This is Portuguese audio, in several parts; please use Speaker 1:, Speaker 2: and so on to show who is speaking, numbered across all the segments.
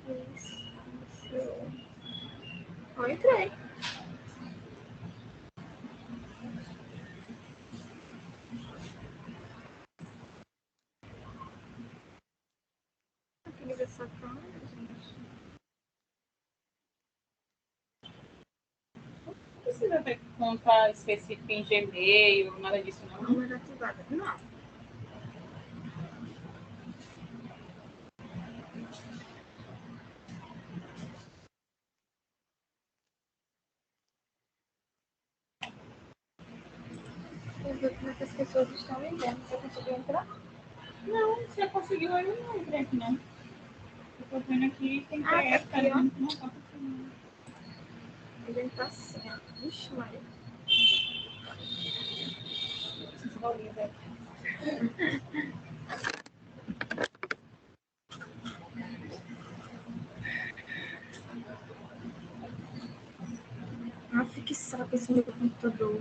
Speaker 1: Isso. Eu entrei. Tem que ver essa câmera, gente.
Speaker 2: Não precisa ter conta específica em Gmail, nada disso, não.
Speaker 1: Câmera ativada. Não. Vou ver como é que as pessoas estão entrando. Você conseguiu entrar?
Speaker 2: Não, você conseguiu, eu não entrei aqui, não. Eu tô vendo aqui, tem
Speaker 1: Ah,
Speaker 2: PF,
Speaker 1: tá aqui, ó.
Speaker 2: não tá funcionando.
Speaker 1: Ele tá certo. Vixe, Maria.
Speaker 2: Esses bolinhos aqui.
Speaker 1: Nossa, que saco esse meu computador.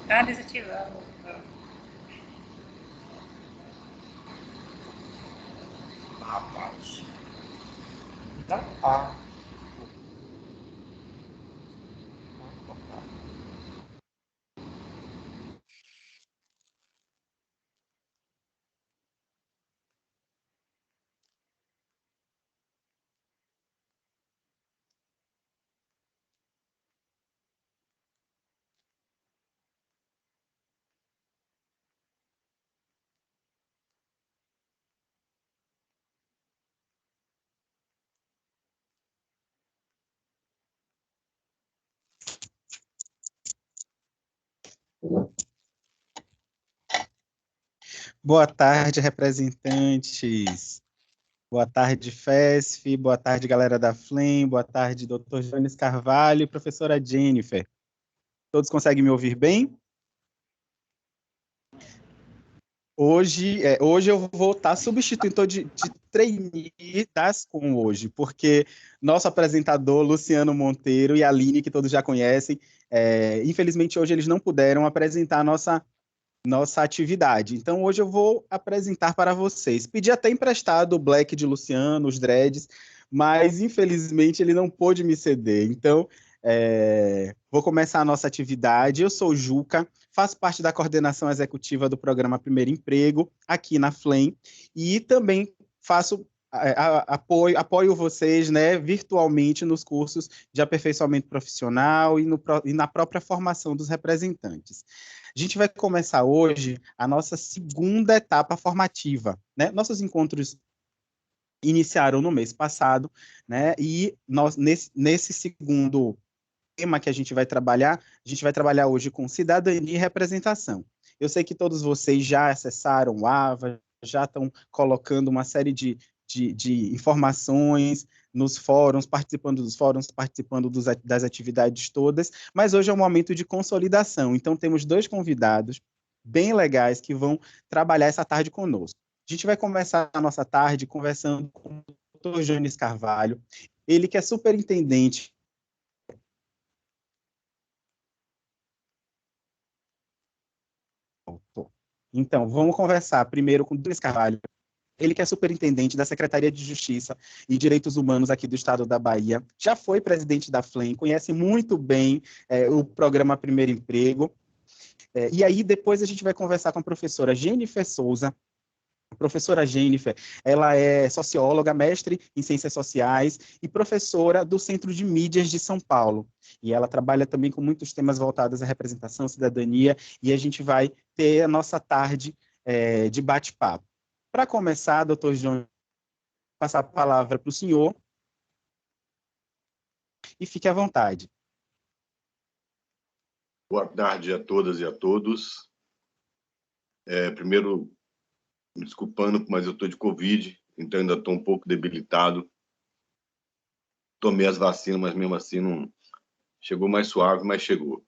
Speaker 2: Ah, desativar.
Speaker 3: Rapaz. Tá. Boa tarde, representantes. Boa tarde, FESF. Boa tarde, galera da FLEM. Boa tarde, doutor Jones Carvalho e professora Jennifer. Todos conseguem me ouvir bem? Hoje eu vou estar substituindo de trainee da Ascom hoje, porque nosso apresentador, Luciano Monteiro e a Aline, que todos já conhecem, infelizmente hoje eles não puderam apresentar a nossa atividade. Então, hoje eu vou apresentar para vocês. Pedi até emprestado o Black de Luciano, os dreads, mas infelizmente ele não pôde me ceder. Então, vou começar a nossa atividade. Eu sou o Juca, faço parte da coordenação executiva do programa Primeiro Emprego, aqui na FLEM, e também faço apoio vocês, né, virtualmente nos cursos de aperfeiçoamento profissional e na própria formação dos representantes. A gente vai começar hoje a nossa segunda etapa formativa, né? Nossos encontros iniciaram no mês passado, né? E nós, nesse segundo tema que a gente vai trabalhar hoje com cidadania e representação. Eu sei que todos vocês já acessaram o AVA, já estão colocando uma série de informações nos fóruns, participando das atividades todas, mas hoje é um momento de consolidação. Então, temos dois convidados bem legais que vão trabalhar essa tarde conosco. A gente vai começar a nossa tarde conversando com o doutor Jones Carvalho, ele que é superintendente. Então, vamos conversar primeiro com o Jones Carvalho, ele que é superintendente da Secretaria de Justiça e Direitos Humanos aqui do estado da Bahia, já foi presidente da FLEM, conhece muito bem o programa Primeiro Emprego. E aí, depois a gente vai conversar com a professora Jennifer Souza. A professora Jennifer, ela é socióloga, mestre em Ciências Sociais e professora do Centro de Mídias de São Paulo. E ela trabalha também com muitos temas voltados à representação, cidadania, e a gente vai ter a nossa tarde de bate-papo. Para começar, doutor João, passar a palavra para o senhor e fique à vontade.
Speaker 4: Boa tarde a todas e a todos. Primeiro, me desculpando, mas eu estou de Covid, então ainda estou um pouco debilitado. Tomei as vacinas, mas mesmo assim não chegou mais suave, mas chegou.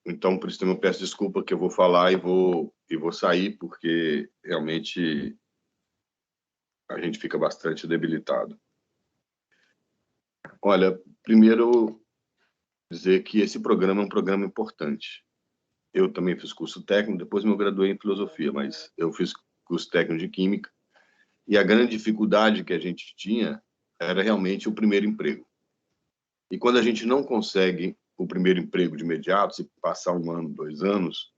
Speaker 4: Então, por isso também eu peço desculpa que eu vou falar e vou sair, porque realmente a gente fica bastante debilitado. Olha, primeiro dizer que esse programa é um programa importante. Eu também fiz curso técnico, depois me graduei em filosofia, mas eu fiz curso técnico de química, e a grande dificuldade que a gente tinha era realmente o primeiro emprego. E quando a gente não consegue o primeiro emprego de imediato, se passar 1 ano, 2 anos,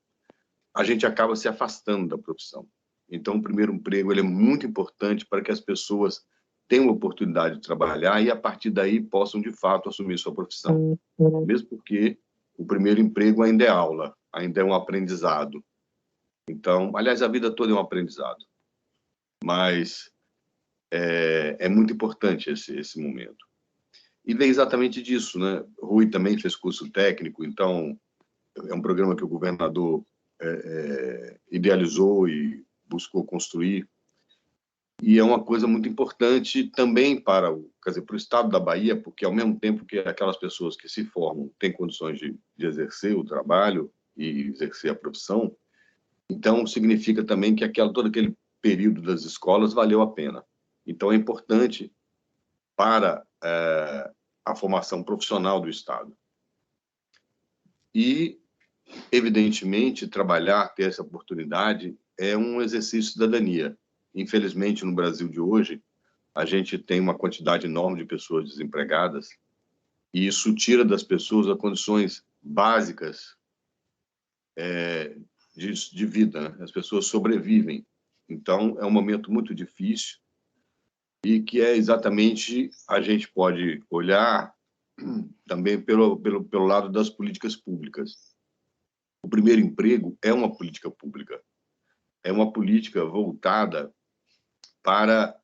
Speaker 4: a gente acaba se afastando da profissão. Então, o primeiro emprego ele é muito importante para que as pessoas tenham a oportunidade de trabalhar e, a partir daí, possam, de fato, assumir sua profissão. Mesmo porque o primeiro emprego ainda é aula, ainda é um aprendizado. Então, aliás, a vida toda é um aprendizado. Mas é muito importante esse momento. E vem exatamente disso, né? Rui também fez curso técnico, então é um programa que o governador idealizou e buscou construir. E é uma coisa muito importante também para o estado da Bahia, porque ao mesmo tempo que aquelas pessoas que se formam têm condições de exercer o trabalho e exercer a profissão, Então, significa também que todo aquele período das escolas valeu a pena. Então, é importante para a formação profissional do Estado. E, evidentemente, ter essa oportunidade é um exercício de cidadania. Infelizmente, no Brasil de hoje, a gente tem uma quantidade enorme de pessoas desempregadas e isso tira das pessoas as condições básicas de vida, né? As pessoas sobrevivem. Então, é um momento muito difícil e que exatamente a gente pode olhar também pelo lado das políticas públicas. O primeiro emprego é uma política pública, é uma política voltada para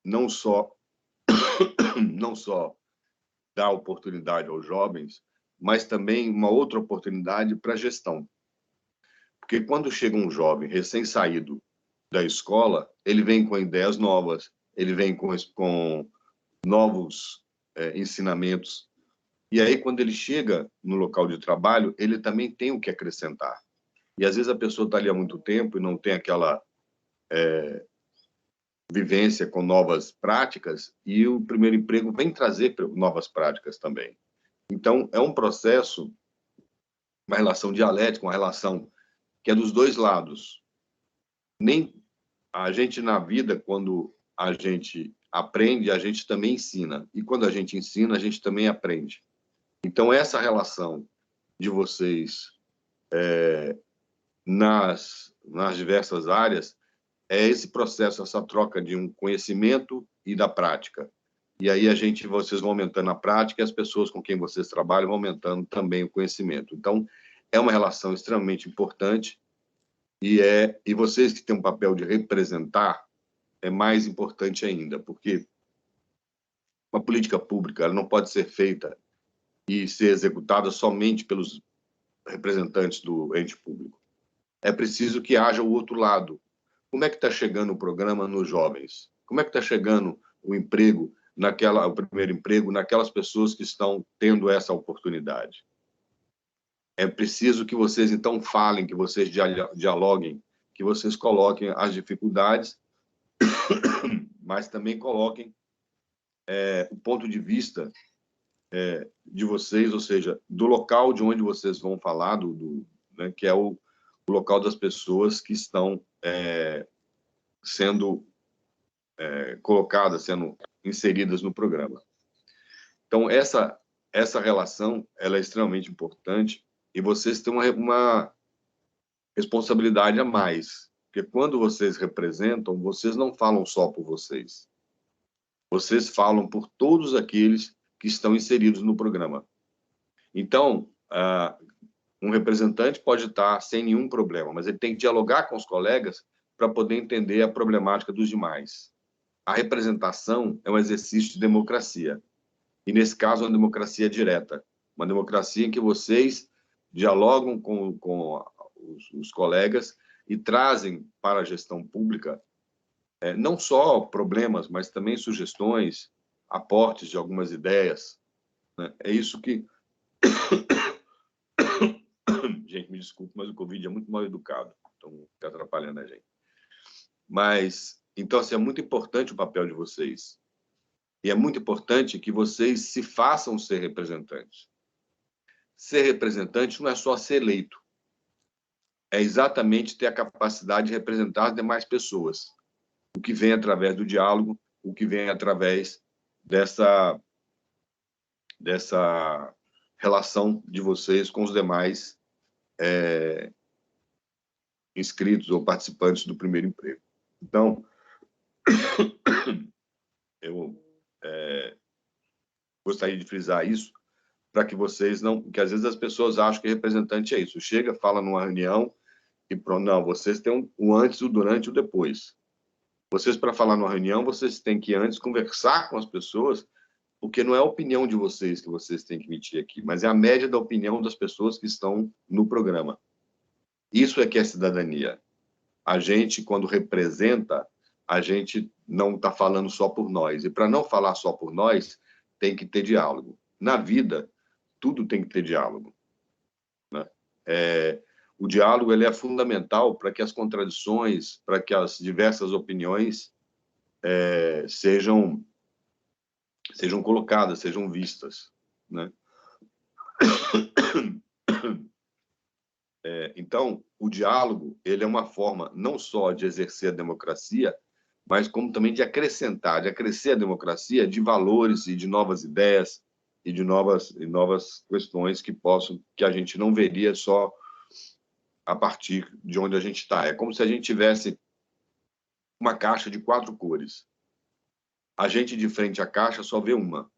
Speaker 4: não só dar oportunidade aos jovens, mas também uma outra oportunidade para a gestão. Porque quando chega um jovem recém-saído da escola, ele vem com ideias novas, ele vem com novos ensinamentos. E aí, quando ele chega no local de trabalho, ele também tem o que acrescentar. E, às vezes, a pessoa está ali há muito tempo e não tem aquela vivência com novas práticas, e o primeiro emprego vem trazer novas práticas também. Então, é um processo, uma relação dialética, uma relação que é dos dois lados. Nem a gente, na vida, quando a gente aprende, a gente também ensina. E quando a gente ensina, a gente também aprende. Então, essa relação de vocês nas diversas áreas é esse processo, essa troca de um conhecimento e da prática. E aí vocês vão aumentando a prática e as pessoas com quem vocês trabalham vão aumentando também o conhecimento. Então, é uma relação extremamente importante e vocês que têm um papel de representar é mais importante ainda, porque uma política pública ela não pode ser feita e ser executada somente pelos representantes do ente público. É preciso que haja o outro lado. Como é que está chegando o programa nos jovens? Como é que está chegando o emprego, o primeiro emprego, naquelas pessoas que estão tendo essa oportunidade? É preciso que vocês, então, falem, que vocês dialoguem, que vocês coloquem as dificuldades, mas também coloquem o ponto de vista de vocês, ou seja, do local de onde vocês vão falar, né, que é o local das pessoas que estão sendo colocadas, sendo inseridas no programa. Então, essa relação ela é extremamente importante e vocês têm uma responsabilidade a mais, porque quando vocês representam, vocês não falam só por vocês. Vocês falam por todos aqueles que estão inseridos no programa. Então, um representante pode estar sem nenhum problema, mas ele tem que dialogar com os colegas para poder entender a problemática dos demais. A representação é um exercício de democracia. E, nesse caso, é uma democracia direta. Uma democracia em que vocês dialogam com os colegas e trazem para a gestão pública não só problemas, mas também sugestões, aportes de algumas ideias. Né? É isso que... Gente, me desculpe, mas o Covid é muito mal educado. Então, está atrapalhando a gente. Mas, então, assim, é muito importante o papel de vocês. E é muito importante que vocês se façam ser representantes. Ser representante não é só ser eleito. É exatamente ter a capacidade de representar as demais pessoas. O que vem através do diálogo, o que vem através dessa relação de vocês com os demais inscritos ou participantes do primeiro emprego. Então, eu gostaria de frisar isso para que vocês não... Porque, às vezes, as pessoas acham que representante é isso. Chega, fala numa reunião e pronto. Não, vocês têm o antes, o durante e o depois. Vocês, para falar numa reunião, vocês têm que antes conversar com as pessoas, porque não é a opinião de vocês que vocês têm que emitir aqui, mas é a média da opinião das pessoas que estão no programa. Isso é que é cidadania. A gente, quando representa, a gente não está falando só por nós. E para não falar só por nós, tem que ter diálogo. Na vida, tudo tem que ter diálogo. Né? o diálogo ele é fundamental para que as contradições, para que as diversas opiniões sejam colocadas, sejam vistas, né? Então, o diálogo ele é uma forma não só de exercer a democracia, mas como também de acrescentar, de acrescer a democracia de valores e de novas ideias e de novas questões que a gente não veria só a partir de onde a gente está. É como se a gente tivesse uma caixa de 4 cores. A gente, de frente à caixa, só vê uma.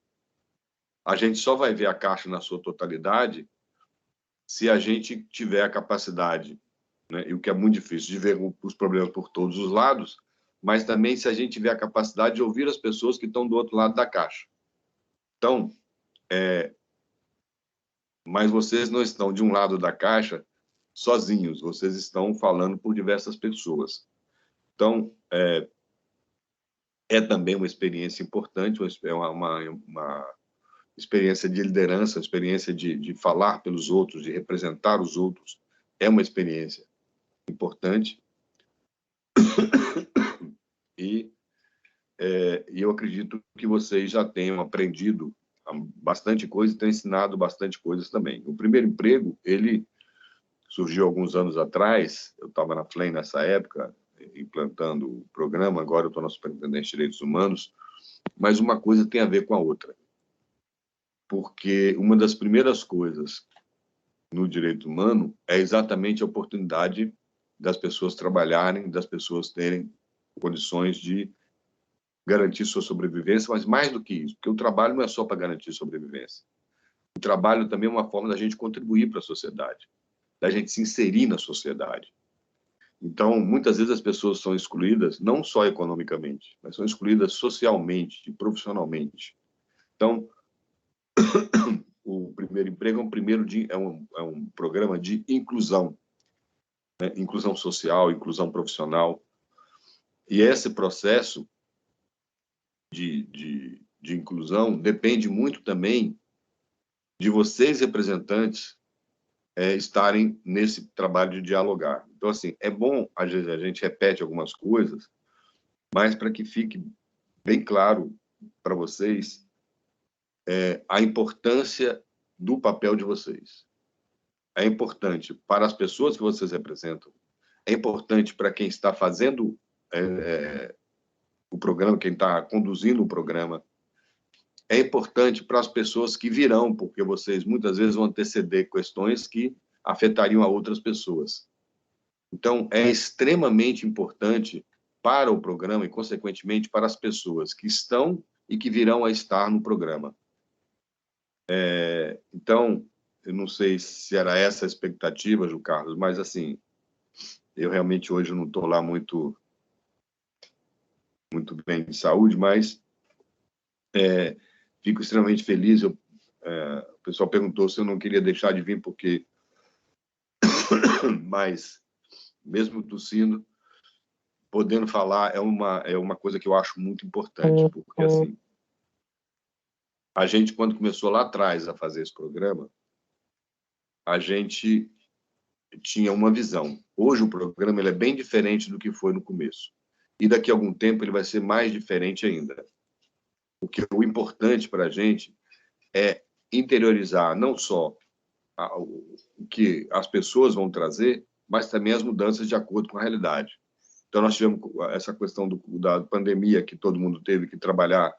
Speaker 4: A gente só vai ver a caixa na sua totalidade se a gente tiver a capacidade, né, e o que é muito difícil, de ver os problemas por todos os lados, mas também se a gente tiver a capacidade de ouvir as pessoas que estão do outro lado da caixa. Então, mas vocês não estão de um lado da caixa sozinhos, vocês estão falando por diversas pessoas. Então, é também uma experiência importante, uma experiência de liderança, uma experiência de falar pelos outros, de representar os outros, é uma experiência importante. E eu acredito que vocês já tenham aprendido bastante coisa e tenham ensinado bastante coisas também. O primeiro emprego, ele surgiu alguns anos atrás, eu estava na FLEM nessa época, implantando o programa, agora eu estou na Superintendência de Direitos Humanos, mas uma coisa tem a ver com a outra. Porque uma das primeiras coisas no direito humano é exatamente a oportunidade das pessoas trabalharem, das pessoas terem condições de garantir sua sobrevivência, mas mais do que isso, porque o trabalho não é só para garantir sobrevivência. O trabalho também é uma forma da gente contribuir para a sociedade, da gente se inserir na sociedade. Então, muitas vezes as pessoas são excluídas, não só economicamente, mas são excluídas socialmente e profissionalmente. Então, o primeiro emprego é um programa de inclusão, né? Inclusão social, inclusão profissional. E esse processo de inclusão depende muito também de vocês, representantes, estarem nesse trabalho de dialogar. Então, assim, é bom, às vezes, a gente repete algumas coisas, mas para que fique bem claro para vocês a importância do papel de vocês. É importante para as pessoas que vocês representam, é importante para quem está fazendo o programa, quem está conduzindo o programa, é importante para as pessoas que virão, porque vocês muitas vezes vão anteceder questões que afetariam a outras pessoas. Então, é extremamente importante para o programa e, consequentemente, para as pessoas que estão e que virão a estar no programa. Então, eu não sei se era essa a expectativa, Ju Carlos, mas, assim, eu realmente hoje não estou lá muito bem de saúde, mas fico extremamente feliz. O pessoal perguntou se eu não queria deixar de vir, porque... mas, mesmo tossindo, podendo falar, é uma coisa que eu acho muito importante, porque, assim, a gente, quando começou lá atrás a fazer esse programa, a gente tinha uma visão. Hoje o programa ele é bem diferente do que foi no começo. E daqui a algum tempo ele vai ser mais diferente ainda. O importante para a gente é interiorizar não só o que as pessoas vão trazer, mas também as mudanças de acordo com a realidade. Então, nós tivemos essa questão da pandemia, que todo mundo teve que trabalhar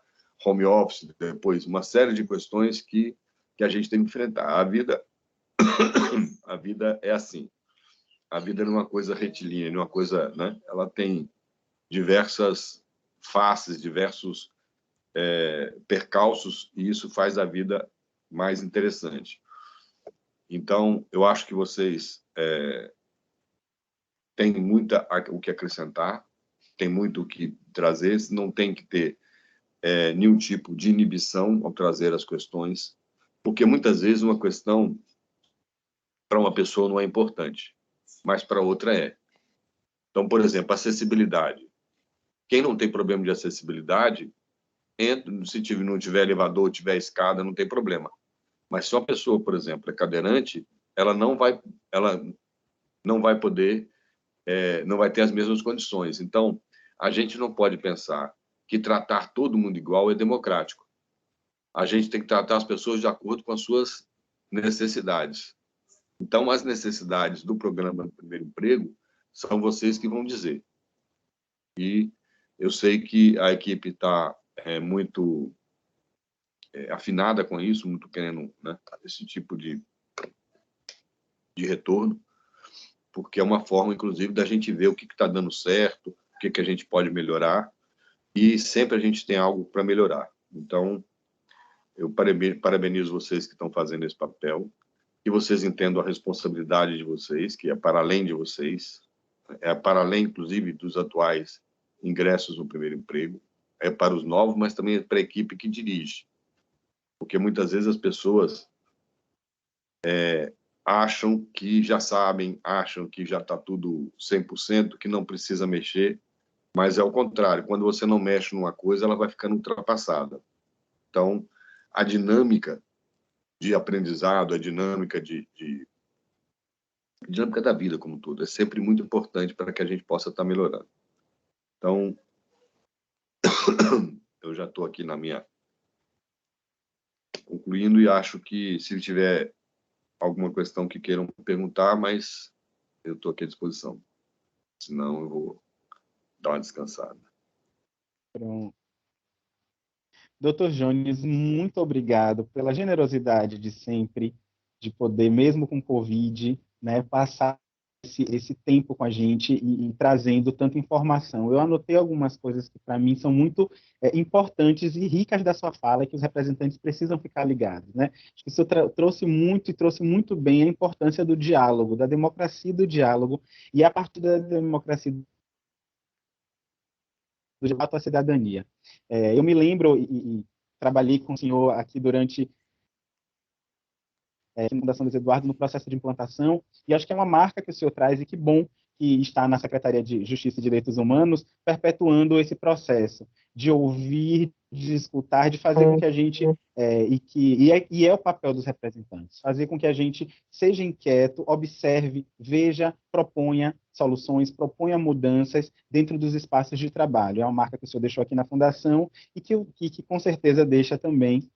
Speaker 4: home office, depois uma série de questões que a gente tem que enfrentar. A vida é assim. A vida não é uma coisa retilínea, não é uma coisa, né? Ela tem diversas faces, diversos percalços, e isso faz a vida mais interessante. Então, eu acho que vocês têm muito o que acrescentar, tem muito o que trazer, não tem que ter nenhum tipo de inibição ao trazer as questões, porque muitas vezes uma questão para uma pessoa não é importante, mas para outra é. Então, por exemplo, acessibilidade. Quem não tem problema de acessibilidade, se não tiver elevador, tiver escada, não tem problema. Mas se uma pessoa, por exemplo, é cadeirante, ela não vai poder, não vai ter as mesmas condições. Então, a gente não pode pensar que tratar todo mundo igual é democrático. A gente tem que tratar as pessoas de acordo com as suas necessidades. Então, as necessidades do programa do Primeiro Emprego são vocês que vão dizer. E eu sei que a equipe está muito afinada com isso, muito querendo, né, esse tipo de retorno, porque é uma forma, inclusive, da gente ver o que está dando certo, o que a gente pode melhorar, e sempre a gente tem algo para melhorar. Então, eu parabenizo vocês que estão fazendo esse papel, que vocês entendam a responsabilidade de vocês, que é para além de vocês, é para além, inclusive, dos atuais ingressos no Primeiro Emprego, é para os novos, mas também é para a equipe que dirige. Porque muitas vezes as pessoas acham que já sabem, acham que já está tudo 100%, que não precisa mexer, mas é o contrário. Quando você não mexe numa coisa, ela vai ficando ultrapassada. Então, a dinâmica de aprendizado, a dinâmica dinâmica da vida como um todo, é sempre muito importante para que a gente possa estar melhorando. Então, eu já estou aqui na minha concluindo e acho que se tiver alguma questão que queiram perguntar, mas eu estou aqui à disposição. Senão eu vou dar uma descansada.
Speaker 3: Pronto. Doutor Jones, muito obrigado pela generosidade de sempre, de poder, mesmo com Covid, né, passar esse tempo com a gente e trazendo tanta informação. Eu anotei algumas coisas que, para mim, são muito importantes e ricas da sua fala, que os representantes precisam ficar ligados, né? Acho que isso trouxe muito bem a importância do diálogo, da democracia do diálogo, e a partir da democracia do debate à cidadania. Eu me lembro, e trabalhei com o senhor aqui durante a Fundação Luiz Eduardo no processo de implantação, e acho que é uma marca que o senhor traz, e que bom que está na Secretaria de Justiça e Direitos Humanos, perpetuando esse processo de ouvir, de escutar, de fazer com que a gente, e é o papel dos representantes, fazer com que a gente seja inquieto, observe, veja, proponha soluções, proponha mudanças dentro dos espaços de trabalho. É uma marca que o senhor deixou aqui na Fundação e que com certeza deixa também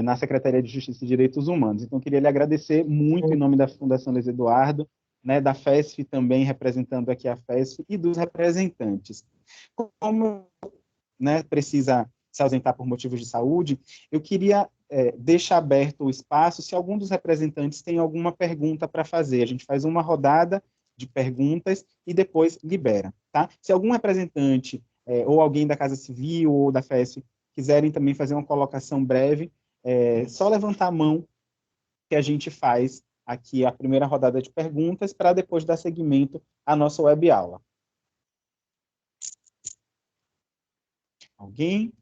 Speaker 3: na Secretaria de Justiça e Direitos Humanos. Então, queria lhe agradecer muito em nome da Fundação Luiz Eduardo, né, da FESF também, representando aqui a FESF, e dos representantes. Como, né, precisa se ausentar por motivos de saúde, eu queria deixar aberto o espaço, se algum dos representantes tem alguma pergunta para fazer. A gente faz uma rodada de perguntas e depois libera, tá? Se algum representante ou alguém da Casa Civil ou da FESF quiserem também fazer uma colocação breve, só levantar a mão que a gente faz aqui a primeira rodada de perguntas para depois dar seguimento à nossa web aula. Alguém?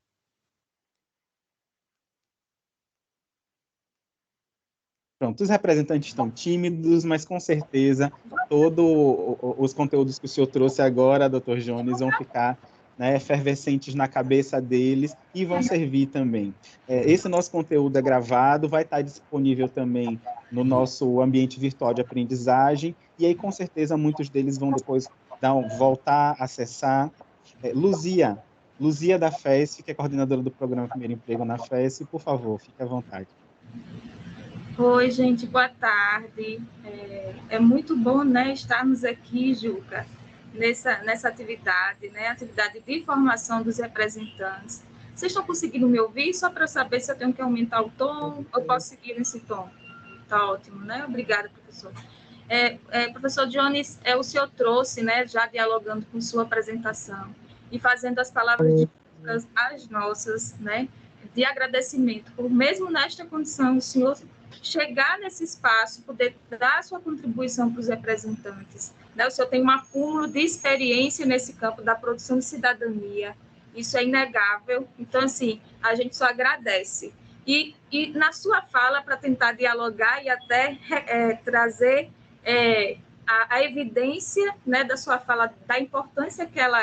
Speaker 3: Pronto, os representantes estão tímidos, mas com certeza todos os conteúdos que o senhor trouxe agora, doutor Jones, vão ficar, né, efervescentes na cabeça deles e vão servir também. Esse nosso conteúdo é gravado, vai estar disponível também no nosso ambiente virtual de aprendizagem, e aí com certeza muitos deles vão depois voltar, acessar. Luzia da FESF, que é coordenadora do programa Primeiro Emprego na FESF, por favor, fique à vontade.
Speaker 2: Oi, gente, boa tarde. É muito bom, né, estarmos aqui, Juca, nessa atividade, né, atividade de formação dos representantes. Vocês estão conseguindo me ouvir? Só para saber se eu tenho que aumentar o tom ou posso seguir nesse tom. Tá ótimo, né? Obrigada, professor. Professor Jones, o senhor trouxe, né, já dialogando com sua apresentação e fazendo as palavras de as nossas, né, de agradecimento, por mesmo nesta condição, o senhor chegar nesse espaço, poder dar sua contribuição para os representantes. Né? O senhor tem um acúmulo de experiência nesse campo da produção de cidadania, isso é inegável, então, assim, a gente só agradece. E na sua fala, para tentar dialogar e até trazer a evidência, né, da sua fala, da importância que ela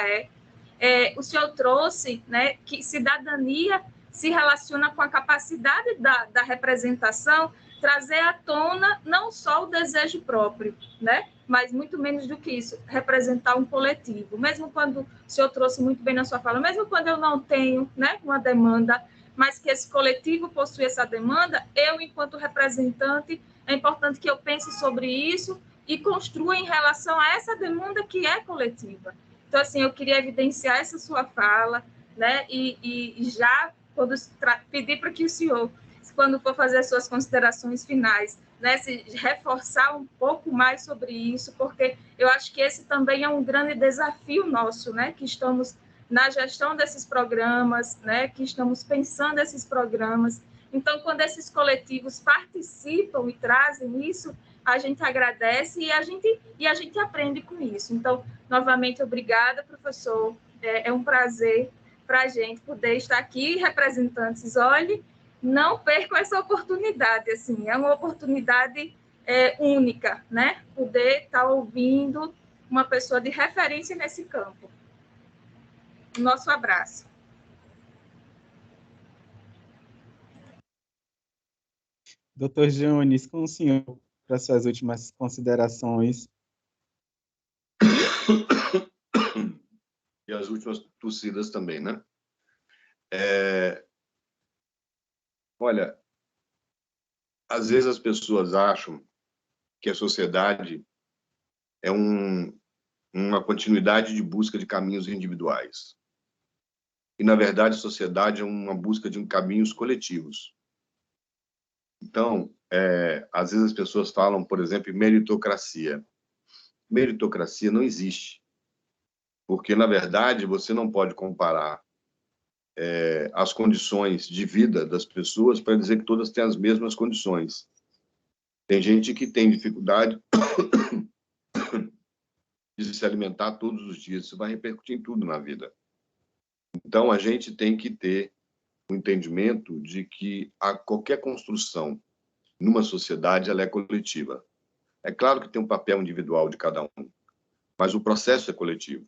Speaker 2: o senhor trouxe, né, que cidadania se relaciona com a capacidade da representação trazer à tona não só o desejo próprio, né? Mas muito menos do que isso, representar um coletivo. Mesmo quando o senhor trouxe muito bem na sua fala, mesmo quando eu não tenho, né, uma demanda, mas que esse coletivo possui essa demanda, eu, enquanto representante, é importante que eu pense sobre isso e construa em relação a essa demanda que é coletiva. Então, assim, eu queria evidenciar essa sua fala, né, e já pedir para que o senhor, quando for fazer as suas considerações finais, né, se reforçar um pouco mais sobre isso, porque eu acho que esse também é um grande desafio nosso, né, que estamos na gestão desses programas, né, que estamos pensando esses programas. Então, quando esses coletivos participam e trazem isso, a gente agradece e a gente aprende com isso. Então, novamente, obrigada, professor. É um prazer para a gente poder estar aqui, representantes. Olhe, não percam essa oportunidade, assim, é uma oportunidade única, né? Poder estar ouvindo uma pessoa de referência nesse campo. Nosso abraço.
Speaker 3: Doutor Jones, com o senhor para suas últimas considerações.
Speaker 4: E as últimas tossidas também, né? Olha, às vezes as pessoas acham que a sociedade é uma continuidade de busca de caminhos individuais. E, na verdade, a sociedade é uma busca de caminhos coletivos. Então, às vezes as pessoas falam, por exemplo, em meritocracia. Meritocracia não existe. Porque, na verdade, você não pode comparar as condições de vida das pessoas para dizer que todas têm as mesmas condições. Tem gente que tem dificuldade de se alimentar todos os dias. Isso vai repercutir em tudo na vida. Então, a gente tem que ter o entendimento de que qualquer construção numa sociedade ela é coletiva. É claro que tem um papel individual de cada um, mas o processo é coletivo.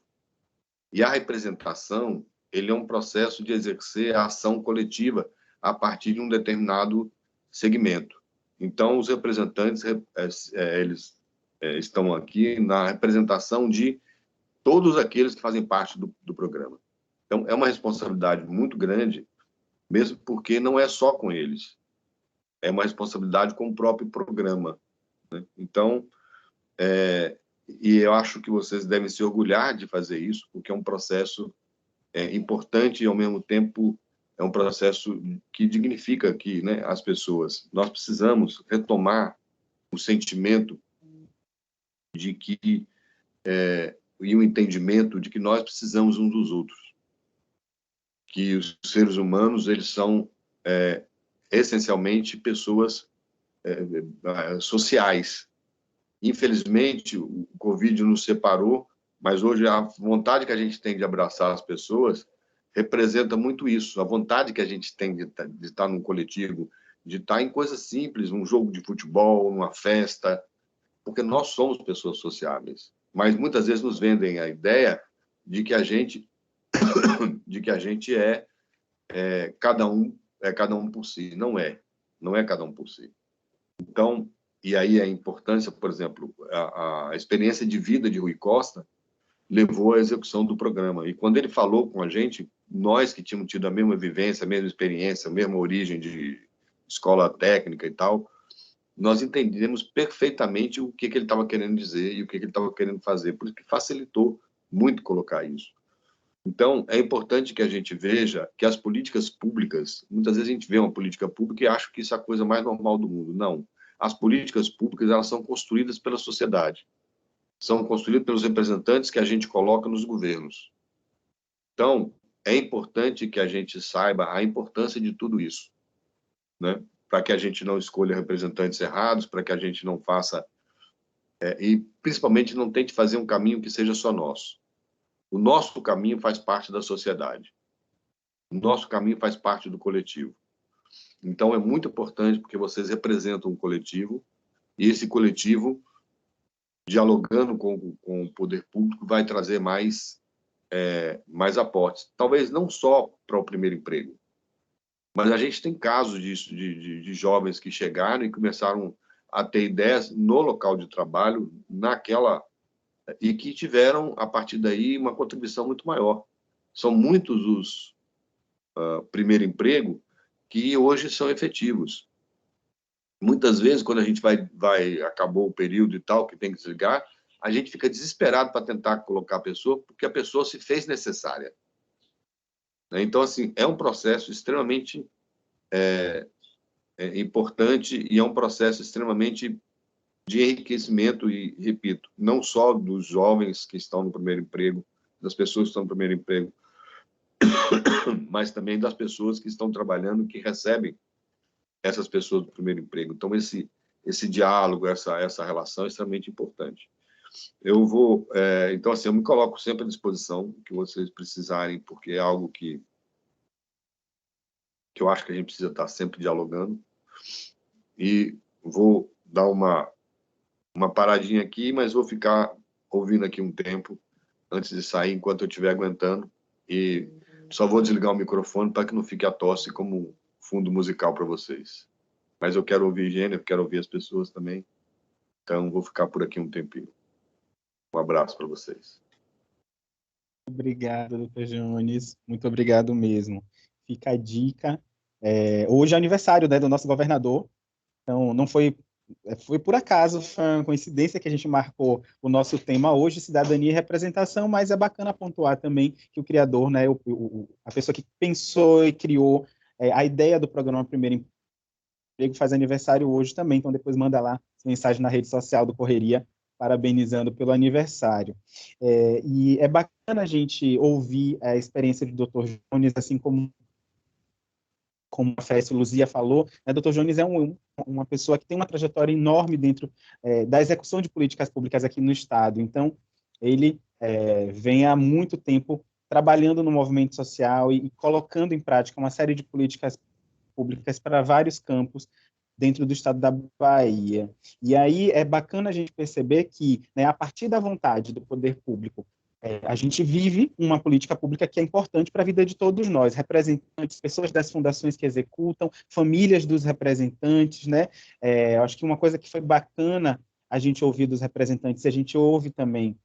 Speaker 4: E a representação, ele é um processo de exercer a ação coletiva a partir de um determinado segmento. Então, os representantes, eles estão aqui na representação de todos aqueles que fazem parte do programa. Então, é uma responsabilidade muito grande, mesmo porque não é só com eles. É uma responsabilidade com o próprio programa, né? Então, e eu acho que vocês devem se orgulhar de fazer isso, porque é um processo importante e, ao mesmo tempo, é um processo que dignifica aqui, né, as pessoas. Nós precisamos retomar o sentimento de que e o entendimento de que nós precisamos uns dos outros, que os seres humanos eles são essencialmente pessoas sociais. Infelizmente, o Covid nos separou, mas hoje a vontade que a gente tem de abraçar as pessoas representa muito isso, a vontade que a gente tem de estar num coletivo, de estar em coisas simples, um jogo de futebol, uma festa, porque nós somos pessoas sociáveis. Mas muitas vezes nos vendem a ideia de que a gente é cada um por si. Não é cada um por si. Então, e aí a importância, por exemplo, a experiência de vida de Rui Costa levou à execução do programa. E quando ele falou com a gente, nós que tínhamos tido a mesma vivência, a mesma experiência, a mesma origem de escola técnica e tal, nós entendemos perfeitamente o que ele estava querendo dizer e o que ele estava querendo fazer, por isso que facilitou muito colocar isso. Então, é importante que a gente veja que as políticas públicas, muitas vezes a gente vê uma política pública e acha que isso é a coisa mais normal do mundo. Não. As políticas públicas, elas são construídas pela sociedade. São construídas pelos representantes que a gente coloca nos governos. Então, é importante que a gente saiba a importância de tudo isso, né? Para que a gente não escolha representantes errados, para que a gente não faça... e, principalmente, não tente fazer um caminho que seja só nosso. O nosso caminho faz parte da sociedade. O nosso caminho faz parte do coletivo. Então, é muito importante porque vocês representam um coletivo e esse coletivo, dialogando com o poder público, vai trazer mais aportes. Talvez não só para o primeiro emprego, Mas a gente tem casos de jovens que chegaram e começaram a ter ideias no local de trabalho, e que tiveram, a partir daí, uma contribuição muito maior. São muitos os primeiro emprego que hoje são efetivos. Muitas vezes, quando a gente acabou o período e tal, que tem que desligar, a gente fica desesperado para tentar colocar a pessoa, porque a pessoa se fez necessária. Então, assim, é um processo extremamente importante e é um processo extremamente de enriquecimento e, repito, não só dos jovens que estão no primeiro emprego, das pessoas que estão no primeiro emprego, mas também das pessoas que estão trabalhando, que recebem essas pessoas do primeiro emprego. Então, esse diálogo, essa relação é extremamente importante. Então, assim, eu me coloco sempre à disposição que vocês precisarem, porque é algo que eu acho que a gente precisa estar sempre dialogando. E vou dar uma paradinha aqui, mas vou ficar ouvindo aqui um tempo antes de sair, enquanto eu estiver aguentando. E só vou desligar o microfone para que não fique a tosse como fundo musical para vocês. Mas eu quero ouvir Jennifer, quero ouvir as pessoas também. Então, vou ficar por aqui um tempinho. Um abraço para vocês.
Speaker 3: Obrigado, doutor Jones. Muito obrigado mesmo. Fica a dica. Hoje é aniversário, né, do nosso governador. Então, não foi por acaso, foi uma coincidência que a gente marcou o nosso tema hoje, cidadania e representação, mas é bacana pontuar também que o criador, né, a pessoa que pensou e criou a ideia do programa Primeiro Emprego faz aniversário hoje também, então depois manda lá mensagem na rede social do Correria, parabenizando pelo aniversário. E é bacana a gente ouvir a experiência do Dr. Jones, assim como a Fécio Luzia falou, né, Dr. Jones é uma pessoa que tem uma trajetória enorme dentro da execução de políticas públicas aqui no Estado. Então, ele vem há muito tempo trabalhando no movimento social e colocando em prática uma série de políticas públicas para vários campos dentro do Estado da Bahia. E aí é bacana a gente perceber que, né, a partir da vontade do poder público, a gente vive uma política pública que é importante para a vida de todos nós, representantes, pessoas das fundações que executam, famílias dos representantes, né? Eu acho que uma coisa que foi bacana a gente ouvir dos representantes, a gente ouve também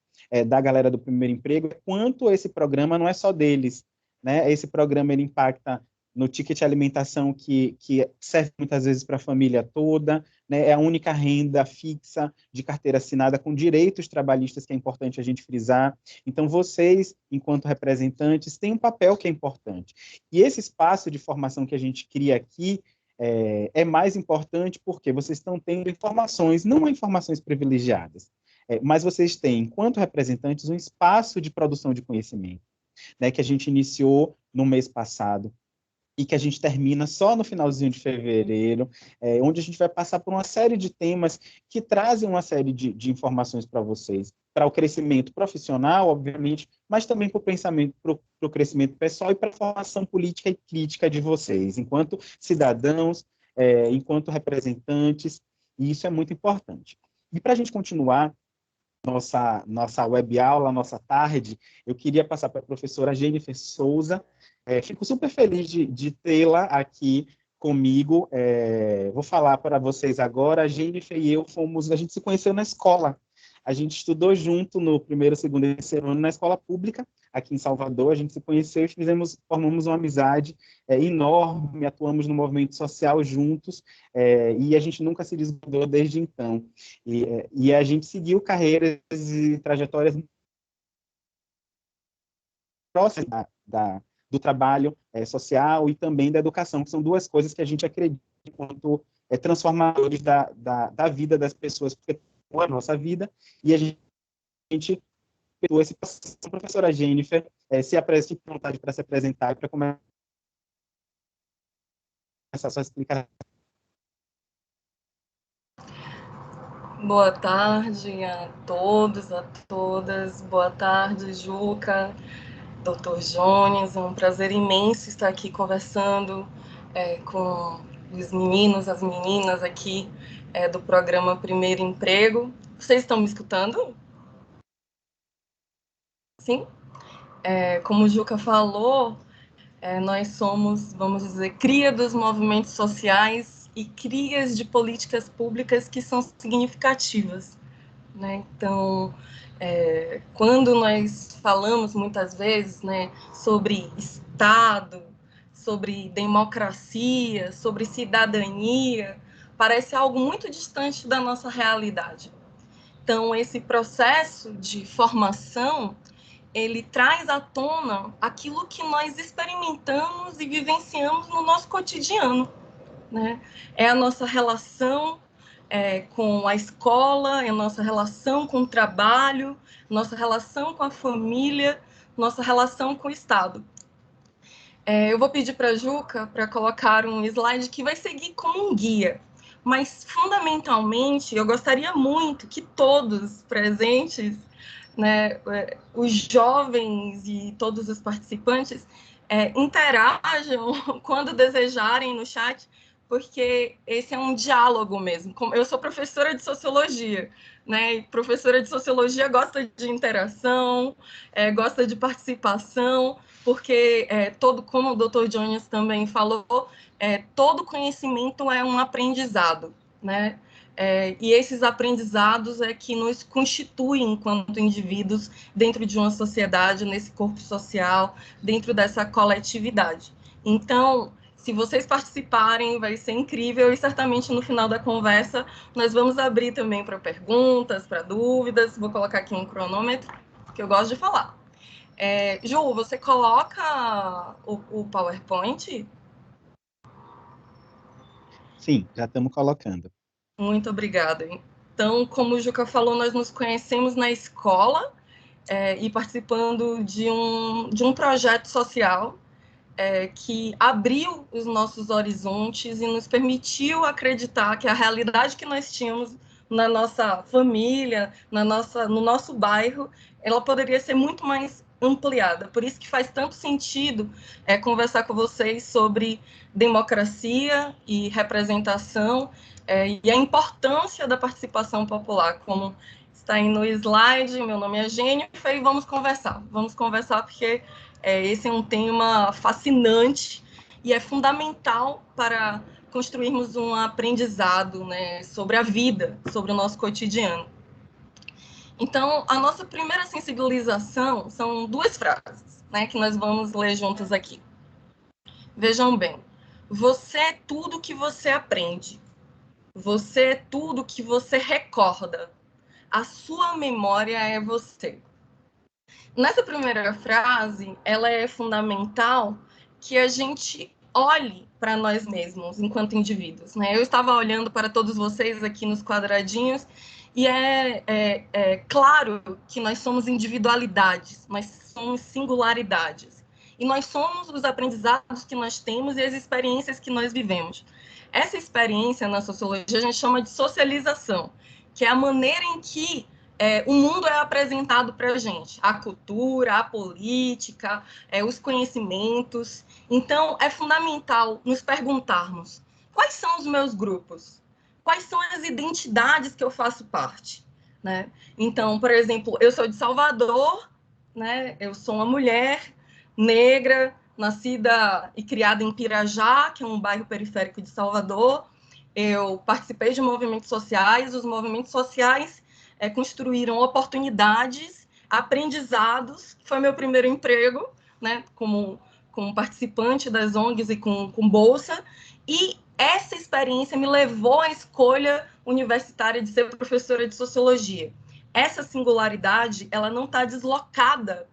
Speaker 3: da galera do Primeiro Emprego, é quanto esse programa não é só deles, né? Esse programa ele impacta no ticket alimentação que serve muitas vezes para a família toda, né? É a única renda fixa de carteira assinada com direitos trabalhistas que é importante a gente frisar. Então, vocês, enquanto representantes, têm um papel que é importante. E esse espaço de formação que a gente cria aqui é mais importante porque vocês estão tendo informações, não informações privilegiadas, mas vocês têm, enquanto representantes, um espaço de produção de conhecimento, né, que a gente iniciou no mês passado, e que a gente termina só no finalzinho de fevereiro, onde a gente vai passar por uma série de temas que trazem uma série de informações para vocês, para o crescimento profissional, obviamente, mas também para o pensamento, para o crescimento pessoal e para a formação política e crítica de vocês, enquanto cidadãos, enquanto representantes, e isso é muito importante. E para a gente continuar nossa web aula, nossa tarde, eu queria passar para a professora Jennifer Souza. Fico super feliz de tê-la aqui comigo. Vou falar para vocês agora, a Jennifer e eu a gente se conheceu na escola. A gente estudou junto no primeiro, segundo e terceiro ano na escola pública, aqui em Salvador. A gente se conheceu e formamos uma amizade enorme, atuamos no movimento social juntos, e a gente nunca se desgrudou desde então. E a gente seguiu carreiras e trajetórias próximas do trabalho social e também da educação, que são duas coisas que a gente acredita enquanto transformadores da vida das pessoas, porque é a nossa vida, e a gente pegou esse processo. A professora Jennifer se apresenta com vontade para se apresentar e para começar a sua explicação.
Speaker 5: Boa tarde a todos, a todas. Boa tarde, Juca, Dr. Jones. É um prazer imenso estar aqui conversando com os meninos, as meninas aqui do programa Primeiro Emprego. Vocês estão me escutando? Sim? Como o Juca falou, Nós somos, vamos dizer, cria dos movimentos sociais e crias de políticas públicas que são significativas, né? Então, quando nós falamos muitas vezes, né, sobre Estado, sobre democracia, sobre cidadania, parece algo muito distante da nossa realidade. Então, esse processo de formação, ele traz à tona aquilo que nós experimentamos e vivenciamos no nosso cotidiano, né? É a nossa relação com a escola, é a nossa relação com o trabalho, nossa relação com a família, nossa relação com o Estado. Eu vou pedir para a Juca para colocar um slide que vai seguir como um guia, mas, fundamentalmente, eu gostaria muito que todos presentes, né, os jovens e todos os participantes, interajam quando desejarem no chat, porque esse é um diálogo mesmo. Eu sou professora de sociologia, né, e professora de sociologia gosta de interação, gosta de participação, porque como o Dr. Jones também falou, todo conhecimento é um aprendizado, né? E esses aprendizados que nos constituem enquanto indivíduos dentro de uma sociedade, nesse corpo social, dentro dessa coletividade. Então, se vocês participarem, vai ser incrível, e certamente no final da conversa nós vamos abrir também para perguntas, para dúvidas. Vou colocar aqui um cronômetro, que eu gosto de falar. Ju, você coloca o PowerPoint?
Speaker 3: Sim, já estamos colocando.
Speaker 5: Muito obrigada. Então, como o Juca falou, nós nos conhecemos na escola e participando de um projeto social que abriu os nossos horizontes e nos permitiu acreditar que a realidade que nós tínhamos na nossa família, no nosso bairro, ela poderia ser muito mais ampliada. Por isso que faz tanto sentido conversar com vocês sobre democracia e representação e a importância da participação popular, como está aí no slide. Meu nome é Jennifer e vamos conversar porque esse é um tema fascinante e é fundamental para construirmos um aprendizado, né, sobre a vida, sobre o nosso cotidiano. Então, a nossa primeira sensibilização são duas frases, né, que nós vamos ler juntos aqui. Vejam bem, você é tudo que você aprende, você é tudo que você recorda, a sua memória é você. Nessa primeira frase, ela é fundamental que a gente olhe para nós mesmos enquanto indivíduos, né? Eu estava olhando para todos vocês aqui nos quadradinhos e é claro que nós somos individualidades, nós somos singularidades. E nós somos os aprendizados que nós temos e as experiências que nós vivemos. Essa experiência, na sociologia, a gente chama de socialização, que é a maneira em que o mundo é apresentado para a gente, a cultura, a política, os conhecimentos. Então, é fundamental nos perguntarmos: quais são os meus grupos? Quais são as identidades que eu faço parte? Né? Então, por exemplo, eu sou de Salvador, né? Eu sou uma mulher negra, nascida e criada em Pirajá, que é um bairro periférico de Salvador. Eu participei de movimentos sociais, os movimentos sociais construíram oportunidades, aprendizados, que foi meu primeiro emprego, né, como participante das ONGs e com bolsa, e essa experiência me levou à escolha universitária de ser professora de sociologia. Essa singularidade, ela não está deslocada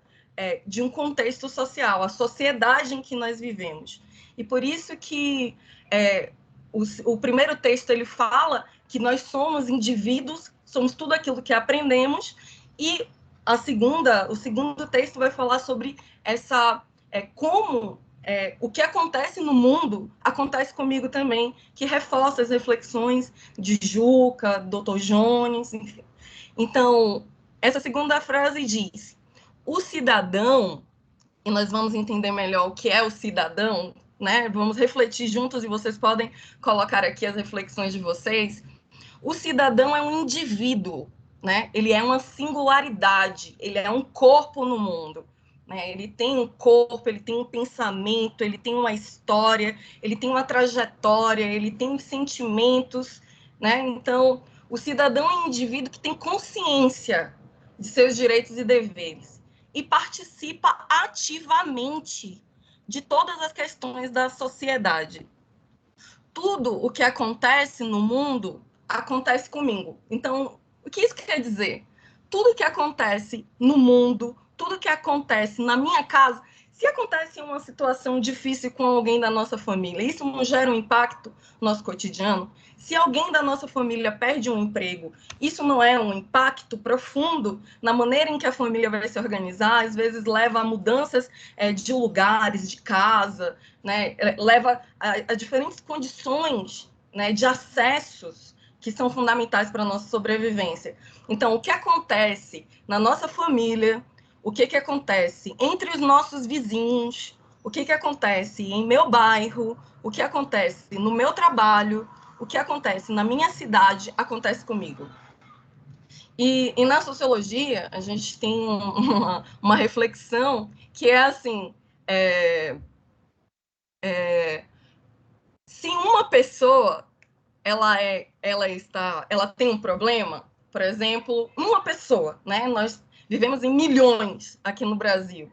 Speaker 5: de um contexto social, a sociedade em que nós vivemos. E por isso que o primeiro texto ele fala que nós somos indivíduos, somos tudo aquilo que aprendemos, e o segundo texto vai falar sobre como o que acontece no mundo acontece comigo também, que reforça as reflexões de Juca, Dr. Jones, enfim. Então, essa segunda frase diz: o cidadão, e nós vamos entender melhor o que é o cidadão, né? Vamos refletir juntos e vocês podem colocar aqui as reflexões de vocês. O cidadão é um indivíduo, né? Ele é uma singularidade, ele é um corpo no mundo, né? Ele tem um corpo, ele tem um pensamento, ele tem uma história, ele tem uma trajetória, ele tem sentimentos, né? Então, o cidadão é um indivíduo que tem consciência de seus direitos e deveres e participa ativamente de todas as questões da sociedade. Tudo o que acontece no mundo acontece comigo. Então, o que isso quer dizer? Tudo que acontece no mundo, tudo que acontece na minha casa, se acontece uma situação difícil com alguém da nossa família, isso não gera um impacto no nosso cotidiano? Se alguém da nossa família perde um emprego, isso não é um impacto profundo na maneira em que a família vai se organizar? Às vezes leva a mudanças de lugares, de casa, né? Leva a diferentes condições, né, de acessos que são fundamentais para a nossa sobrevivência. Então, o que acontece na nossa família, o que acontece entre os nossos vizinhos, o que acontece em meu bairro, o que acontece no meu trabalho, o que acontece na minha cidade, acontece comigo. E na sociologia, a gente tem uma reflexão que é assim, se uma pessoa ela tem um problema, por exemplo, uma pessoa, né? Nós vivemos em milhões aqui no Brasil.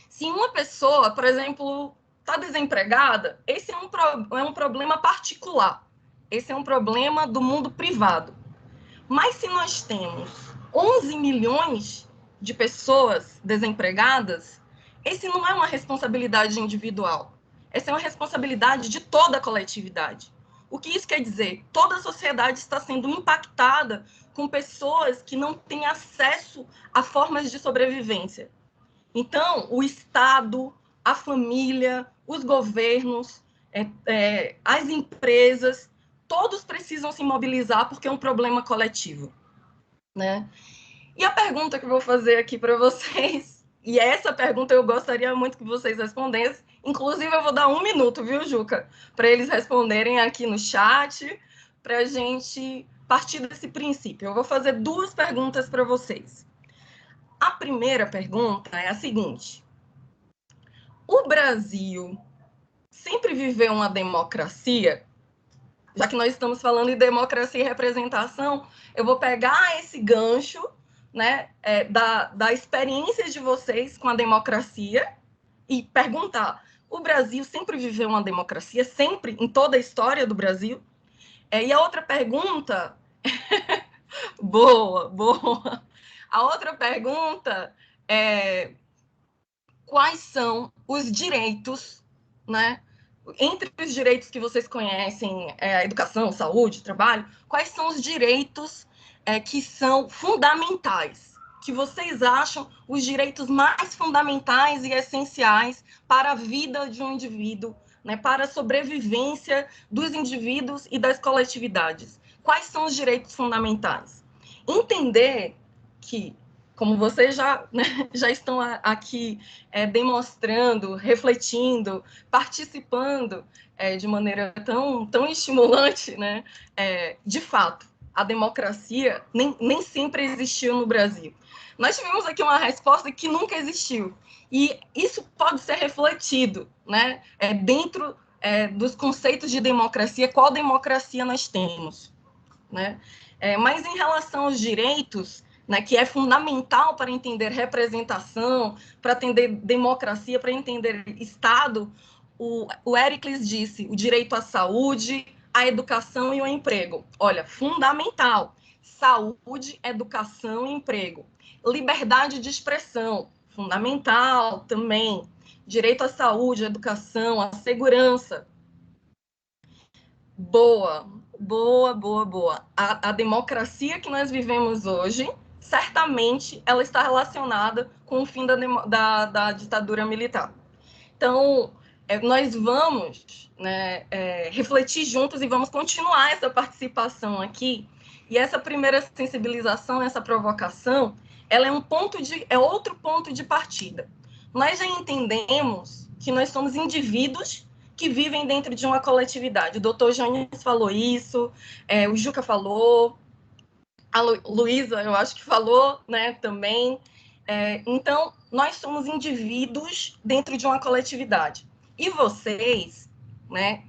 Speaker 5: Se uma pessoa, por exemplo, está desempregada, esse é um problema particular. Esse é um problema do mundo privado. Mas se nós temos 11 milhões de pessoas desempregadas, esse não é uma responsabilidade individual. Essa é uma responsabilidade de toda a coletividade. O que isso quer dizer? Toda a sociedade está sendo impactada com pessoas que não têm acesso a formas de sobrevivência. Então, o Estado, a família, os governos, as empresas, todos precisam se mobilizar porque é um problema coletivo, né? E a pergunta que eu vou fazer aqui para vocês, e essa pergunta eu gostaria muito que vocês respondessem, inclusive eu vou dar 1 minuto, viu, Juca? Para eles responderem aqui no chat, para a gente partir desse princípio. Eu vou fazer 2 perguntas para vocês. A primeira pergunta é a seguinte: o Brasil sempre viveu uma democracia? Já que nós estamos falando em democracia e representação, eu vou pegar esse gancho, né, da experiência de vocês com a democracia e perguntar: o Brasil sempre viveu uma democracia? Sempre? Em toda a história do Brasil? E a outra pergunta... Boa. A outra pergunta é: quais são os direitos, né? Entre os direitos que vocês conhecem, a educação, saúde, trabalho, quais são os direitos que são fundamentais, que vocês acham os direitos mais fundamentais e essenciais para a vida de um indivíduo, né, para a sobrevivência dos indivíduos e das coletividades? Quais são os direitos fundamentais? Entender que, como vocês já estão aqui demonstrando, refletindo, participando de maneira tão estimulante, né? De fato, a democracia nem sempre existiu no Brasil. Nós tivemos aqui uma resposta que nunca existiu. E isso pode ser refletido, né? Dentro dos conceitos de democracia, qual democracia nós temos, né? Mas em relação aos direitos, né, que é fundamental para entender representação, para entender democracia, para entender Estado, o Éricles disse: o direito à saúde, à educação e ao emprego. Olha, fundamental. Saúde, educação e emprego. Liberdade de expressão, fundamental também. Direito à saúde, à educação, à segurança. Boa. A democracia que nós vivemos hoje, certamente, ela está relacionada com o fim da ditadura militar. Então, nós vamos, né, refletir juntos e vamos continuar essa participação aqui. E essa primeira sensibilização, essa provocação, ela é outro ponto de partida. Nós já entendemos que nós somos indivíduos que vivem dentro de uma coletividade. O doutor Jones falou isso, o Juca falou, a Luísa, eu acho que falou, né, também. Então, nós somos indivíduos dentro de uma coletividade. E vocês, né,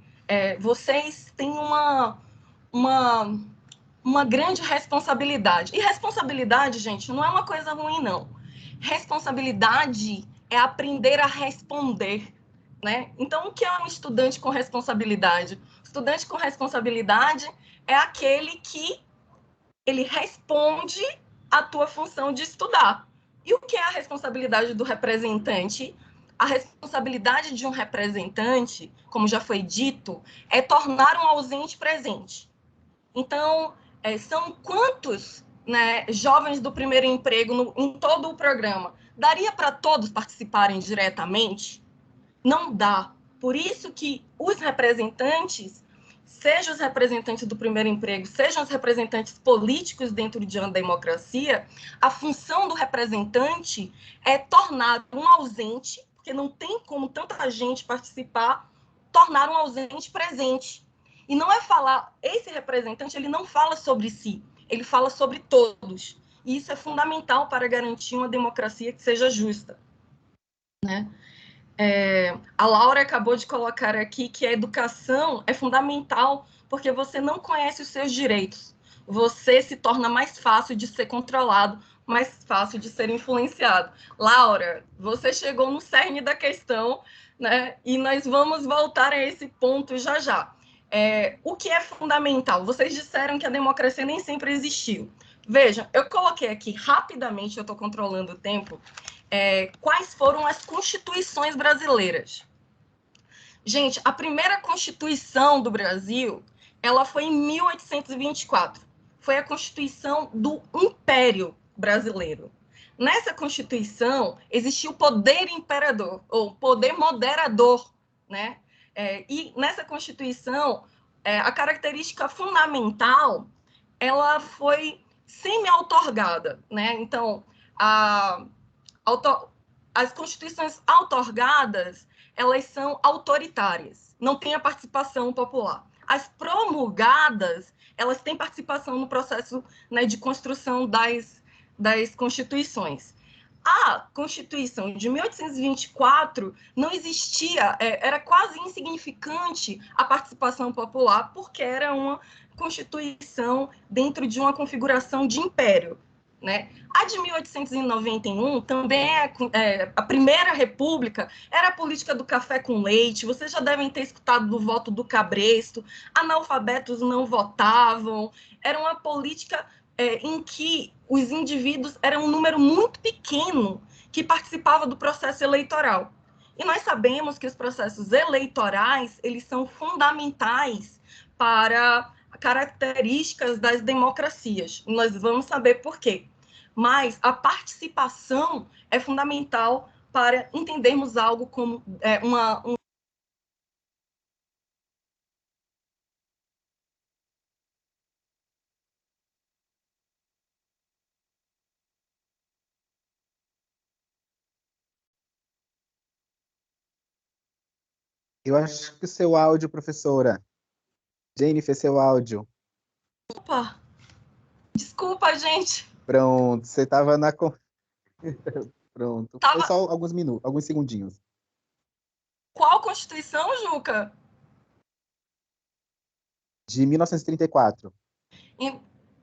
Speaker 5: vocês têm uma grande responsabilidade. E responsabilidade, gente, não é uma coisa ruim, não. Responsabilidade é aprender a responder, né? Então, o que é um estudante com responsabilidade? Estudante com responsabilidade é aquele que ele responde à tua função de estudar. E o que é a responsabilidade do representante? A responsabilidade de um representante, como já foi dito, é tornar um ausente presente. Então, são quantos, né, jovens do primeiro emprego em todo o programa? Daria para todos participarem diretamente? Não dá. Por isso que os representantes, sejam os representantes do primeiro emprego, sejam os representantes políticos dentro de uma democracia, a função do representante é tornar um ausente, porque não tem como tanta gente participar, tornar um ausente presente. E não é falar, esse representante, ele não fala sobre si, ele fala sobre todos. E isso é fundamental para garantir uma democracia que seja justa, né? A Laura acabou de colocar aqui que a educação é fundamental porque você não conhece os seus direitos. Você se torna mais fácil de ser controlado, mais fácil de ser influenciado. Laura, você chegou no cerne da questão, né? E nós vamos voltar a esse ponto já já. O que é fundamental? Vocês disseram que a democracia nem sempre existiu. Vejam, eu coloquei aqui rapidamente, eu estou controlando o tempo, quais foram as constituições brasileiras. Gente, a primeira Constituição do Brasil, ela foi em 1824. Foi a Constituição do Império Brasileiro. Nessa Constituição, existia o poder imperador, ou poder moderador, né? E nessa Constituição, a característica fundamental, ela foi semi-outorgada, né? Então, as constituições outorgadas, elas são autoritárias, não tem a participação popular. As promulgadas, elas têm participação no processo, né, de construção das constituições. A Constituição de 1824 não existia, era quase insignificante a participação popular, porque era uma Constituição dentro de uma configuração de império, né? A de 1891 também a primeira república, era a política do café com leite. Vocês já devem ter escutado do voto do cabresto, analfabetos não votavam, era uma política em que os indivíduos eram um número muito pequeno que participava do processo eleitoral. E nós sabemos que os processos eleitorais, eles são fundamentais para características das democracias. Nós vamos saber por quê. Mas a participação é fundamental para entendermos algo como
Speaker 3: Eu acho que o seu áudio, professora. Jennifer, seu áudio.
Speaker 5: Opa! Desculpa, gente.
Speaker 3: Pronto, você estava na... Pronto.
Speaker 5: Tava...
Speaker 3: Foi só alguns minutos, alguns segundinhos.
Speaker 5: Qual Constituição, Juca?
Speaker 3: De 1934.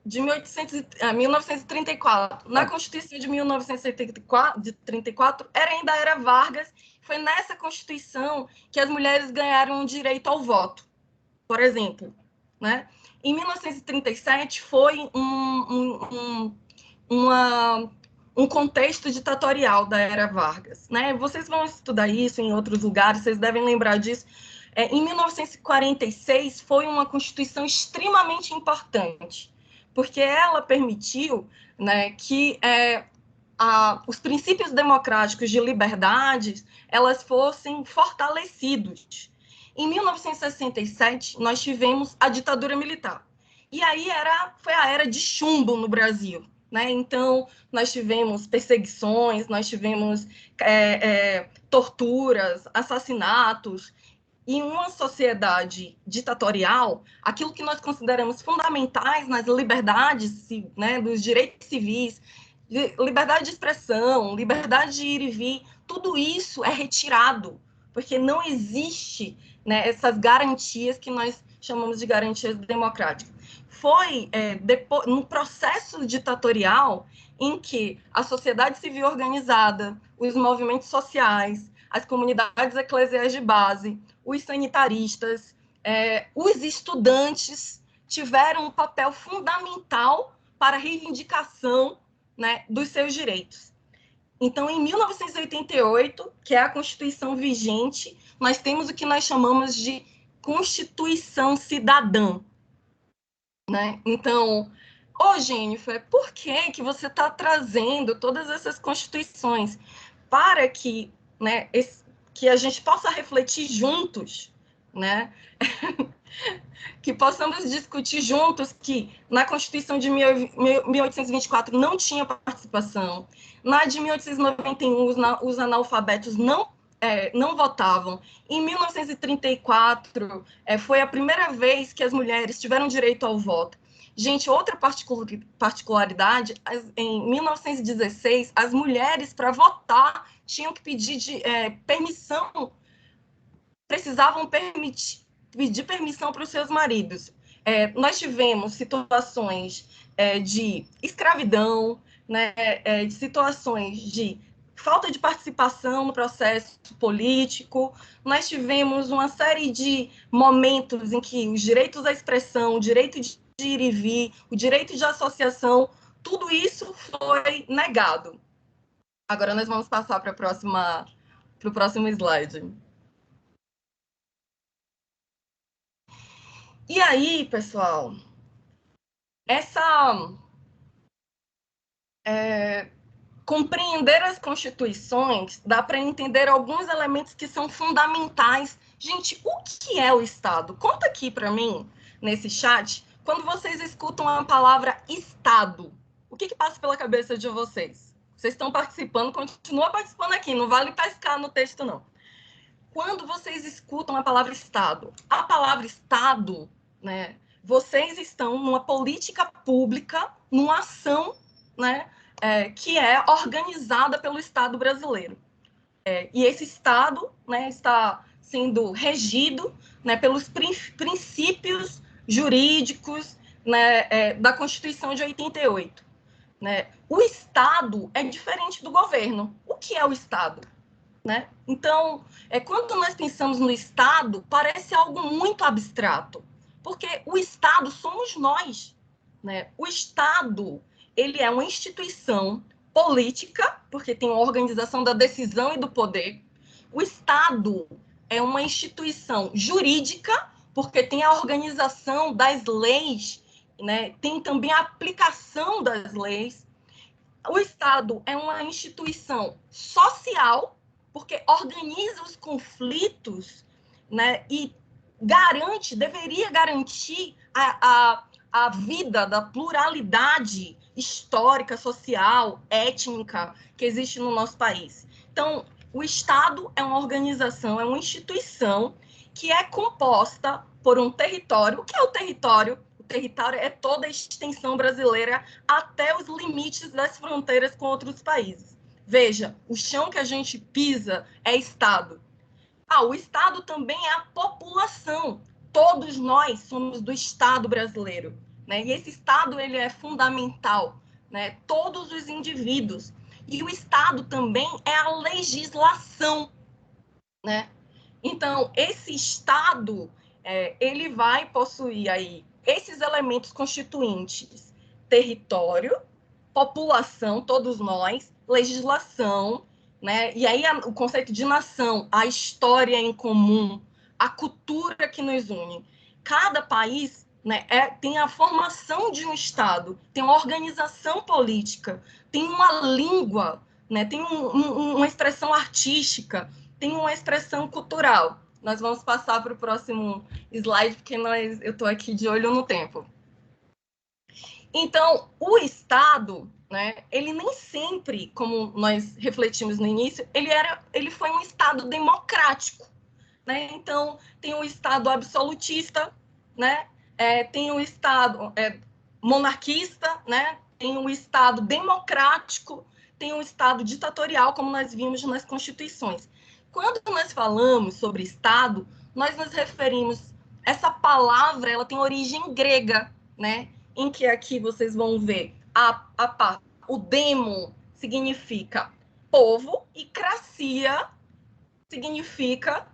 Speaker 5: De 1934. Na Constituição de 1934, ainda era Vargas. Foi nessa Constituição que as mulheres ganharam o direito ao voto, por exemplo, né? Em 1937 foi um contexto ditatorial da era Vargas, né? Vocês vão estudar isso em outros lugares, vocês devem lembrar disso. Em 1946 foi uma Constituição extremamente importante, porque ela permitiu, né, que os princípios democráticos de liberdades elas fossem fortalecidos. Em 1967, nós tivemos a ditadura militar. E aí foi a era de chumbo no Brasil, né? Então, nós tivemos perseguições, nós tivemos torturas, assassinatos. Em uma sociedade ditatorial, aquilo que nós consideramos fundamentais nas liberdades, né, dos direitos civis, liberdade de expressão, liberdade de ir e vir, tudo isso é retirado, porque não existe, né, essas garantias que nós chamamos de garantias democráticas. Foi depois, no processo ditatorial em que a sociedade civil organizada, os movimentos sociais, as comunidades eclesiais de base, os sanitaristas, os estudantes tiveram um papel fundamental para a reivindicação, né, dos seus direitos. Então, em 1988, que é a Constituição vigente, nós temos o que nós chamamos de Constituição Cidadã. Né? Então, Jennifer, por que você está trazendo todas essas constituições para que, né, que a gente possa refletir juntos, né? Que possamos discutir juntos que na Constituição de 1824 não tinha participação, na de 1891 os analfabetos não votavam. Em 1934, foi a primeira vez que as mulheres tiveram direito ao voto. Gente, outra particularidade, em 1916, as mulheres, para votar, tinham que pedir permissão, precisavam pedir permissão para os seus maridos. Nós tivemos situações de escravidão, né, de situações de falta de participação no processo político, nós tivemos uma série de momentos em que os direitos à expressão, o direito de ir e vir, o direito de associação, tudo isso foi negado. Agora nós vamos passar para o próximo slide. E aí, pessoal, compreender as constituições dá para entender alguns elementos que são fundamentais. Gente, o que é o Estado? Conta aqui para mim, nesse chat, quando vocês escutam a palavra Estado, o que passa pela cabeça de vocês? Vocês estão participando, continua participando aqui, não vale pescar no texto, não. Quando vocês escutam a palavra Estado, né, vocês estão numa política pública, numa ação, né, que é organizada pelo Estado brasileiro. E esse Estado, né, está sendo regido, né, pelos princípios jurídicos, né, da Constituição de 88. Né? O Estado é diferente do governo. O que é o Estado? Né? Então, quando nós pensamos no Estado, parece algo muito abstrato, porque o Estado somos nós. Né? O Estado, ele é uma instituição política, porque tem a organização da decisão e do poder. O Estado é uma instituição jurídica, porque tem a organização das leis, né? Tem também a aplicação das leis. O Estado é uma instituição social, porque organiza os conflitos, né, e deveria garantir a vida da pluralidade histórica, social, étnica que existe no nosso país. Então, o Estado é uma organização, é uma instituição que é composta por um território. O que é o território? O território é toda a extensão brasileira até os limites das fronteiras com outros países. Veja, o chão que a gente pisa é Estado. O Estado também é a população. Todos nós somos do Estado brasileiro. Né? E esse Estado ele é fundamental. Né? Todos os indivíduos. E o Estado também é a legislação. Né? Então, esse Estado, ele vai possuir aí esses elementos constituintes: território, população, todos nós, legislação, né? E aí o conceito de nação, a história em comum, a cultura que nos une. Cada país, né, tem a formação de um Estado, tem uma organização política, tem uma língua, né, tem uma expressão artística, tem uma expressão cultural. Nós vamos passar para o próximo slide, porque eu estou aqui de olho no tempo. Então, o Estado, né, ele nem sempre, como nós refletimos no início, ele foi um Estado democrático. Né? Então, tem o Estado absolutista, né? Tem o Estado monarquista, né? tem um Estado democrático, tem um Estado ditatorial, como nós vimos nas constituições. Quando nós falamos sobre Estado, nós nos referimos... Essa palavra, ela tem origem grega, né? Em que aqui vocês vão ver o demo significa povo e cracia significa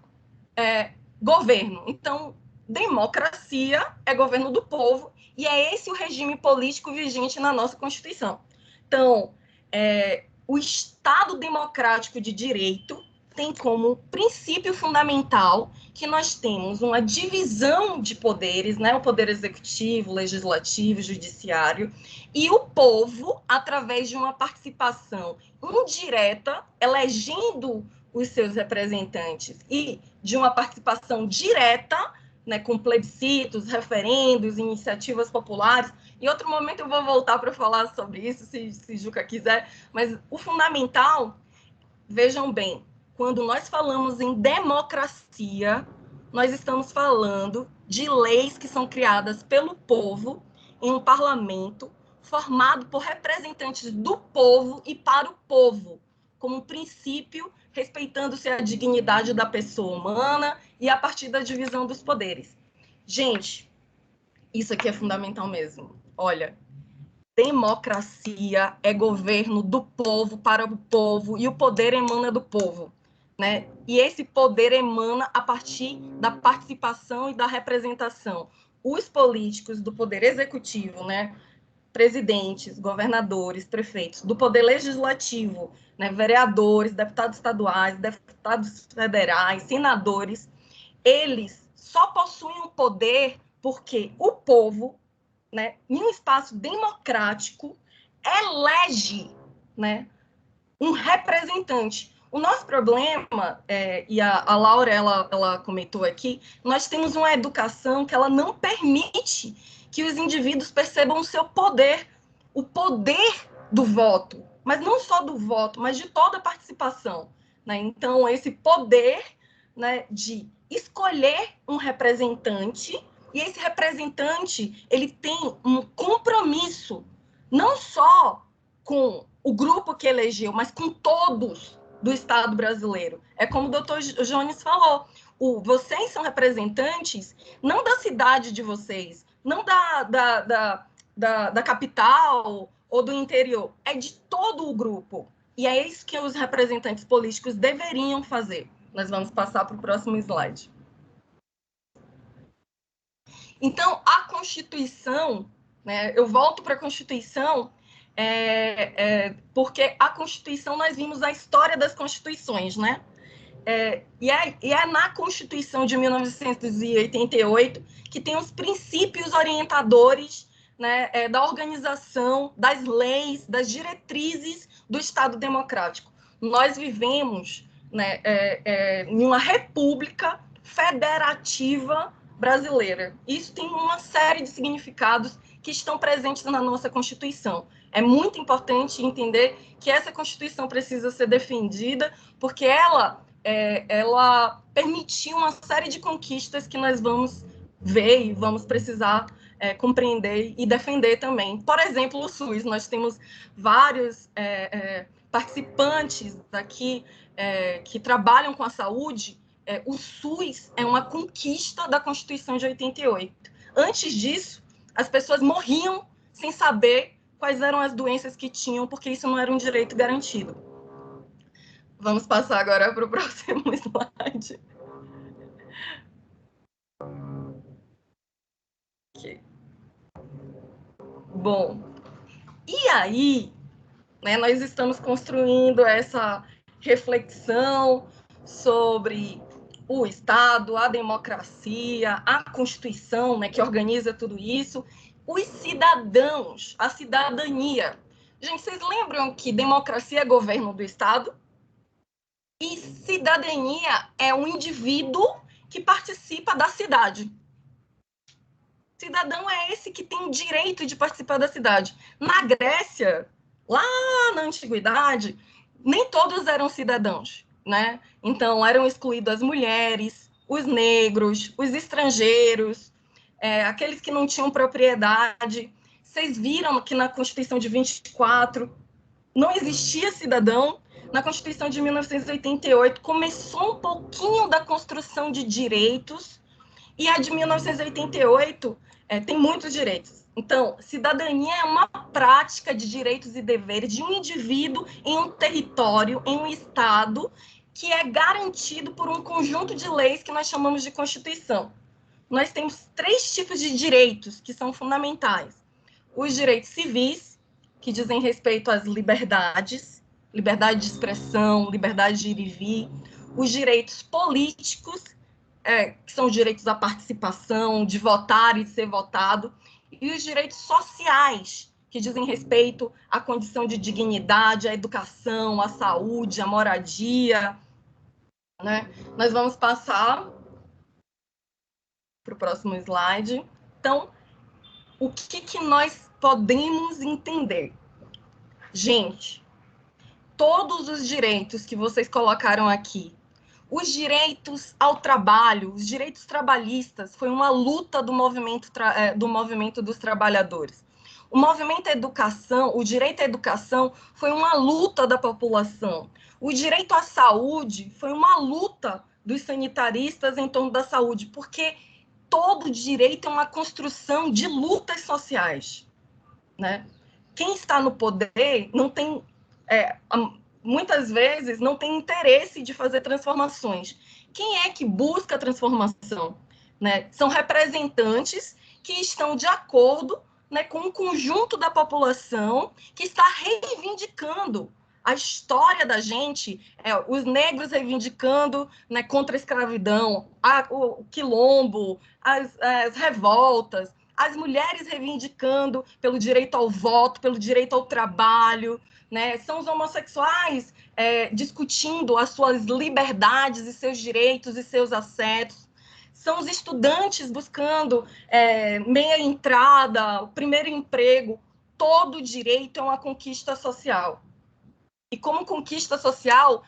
Speaker 5: governo. Então, democracia é governo do povo e é esse o regime político vigente na nossa Constituição. Então, o Estado democrático de direito tem como princípio fundamental que nós temos uma divisão de poderes, né? O poder executivo, legislativo, judiciário, e o povo, através de uma participação indireta, elegendo os seus representantes, e de uma participação direta, né, com plebiscitos, referendos, iniciativas populares. Em outro momento eu vou voltar para falar sobre isso, se Juca quiser, mas o fundamental, vejam bem, quando nós falamos em democracia, nós estamos falando de leis que são criadas pelo povo em um parlamento formado por representantes do povo e para o povo, como princípio, respeitando-se a dignidade da pessoa humana e a partir da divisão dos poderes. Gente, isso aqui é fundamental mesmo. Olha, democracia é governo do povo para o povo e o poder emana do povo, né? E esse poder emana a partir da participação e da representação. Os políticos do poder executivo, né? Presidentes, governadores, prefeitos, do poder legislativo, né? Vereadores, deputados estaduais, deputados federais, senadores, eles só possuem o poder porque o povo, né, em um espaço democrático, elege, né, um representante. O nosso problema, e a Laura ela comentou aqui, nós temos uma educação que ela não permite que os indivíduos percebam o seu poder, o poder do voto, mas não só do voto, mas de toda a participação, né? Então, esse poder, né, de escolher um representante, e esse representante ele tem um compromisso, não só com o grupo que elegeu, mas com todos do Estado brasileiro. É como o doutor Jones falou, vocês são representantes não da cidade de vocês, não da capital ou do interior, é de todo o grupo. E é isso que os representantes políticos deveriam fazer. Nós vamos passar para o próximo slide. Então, a Constituição, né, eu volto para a Constituição, porque a Constituição, nós vimos a história das Constituições, né? E é na Constituição de 1988 que tem os princípios orientadores, né, da organização, das leis, das diretrizes do Estado democrático. Nós vivemos, né, em uma república federativa brasileira. Isso tem uma série de significados que estão presentes na nossa Constituição. É muito importante entender que essa Constituição precisa ser defendida, porque ela permitiu uma série de conquistas que nós vamos ver e vamos precisar compreender e defender também. Por exemplo, o SUS. Nós temos vários participantes aqui que trabalham com a saúde. O SUS é uma conquista da Constituição de 88. Antes disso, as pessoas morriam sem saber quais eram as doenças que tinham, porque isso não era um direito garantido. Vamos passar agora para o próximo slide. Okay. Bom, e aí, né, nós estamos construindo essa reflexão sobre o Estado, a democracia, a Constituição, né, que organiza tudo isso, os cidadãos, a cidadania. Gente, vocês lembram que democracia é governo do Estado? E cidadania é um indivíduo que participa da cidade. Cidadão é esse que tem o direito de participar da cidade. Na Grécia, lá na antiguidade, nem todos eram cidadãos, né? Então, eram excluídas as mulheres, os negros, os estrangeiros, aqueles que não tinham propriedade. Vocês viram que na Constituição de 24 não existia cidadão. Na Constituição de 1988 começou um pouquinho da construção de direitos, e a de 1988 tem muitos direitos. Então, cidadania é uma prática de direitos e deveres de um indivíduo em um território, em um estado, que é garantido por um conjunto de leis que nós chamamos de Constituição. Nós temos 3 tipos de direitos que são fundamentais. Os direitos civis, que dizem respeito às liberdades, liberdade de expressão, liberdade de ir e vir. Os direitos políticos, que são os direitos à participação, de votar e de ser votado. E os direitos sociais, que dizem respeito à condição de dignidade, à educação, à saúde, à moradia. Né? Nós vamos passar para o próximo slide. Então, o que nós podemos entender? Gente, todos os direitos que vocês colocaram aqui, os direitos ao trabalho, os direitos trabalhistas, foi uma luta do movimento dos trabalhadores. O movimento à educação, o direito à educação, foi uma luta da população. O direito à saúde foi uma luta dos sanitaristas em torno da saúde, porque todo direito é uma construção de lutas sociais, né? Quem está no poder não tem, muitas vezes, não tem interesse de fazer transformações. Quem é que busca a transformação? Né? São representantes que estão de acordo, né, com o conjunto da população que está reivindicando a história da gente, os negros reivindicando, né, contra a escravidão, o quilombo, as revoltas, as mulheres reivindicando pelo direito ao voto, pelo direito ao trabalho, né? São os homossexuais discutindo as suas liberdades e seus direitos e seus assédios. São os estudantes buscando meia entrada, o primeiro emprego. Todo direito é uma conquista social. E como conquista social,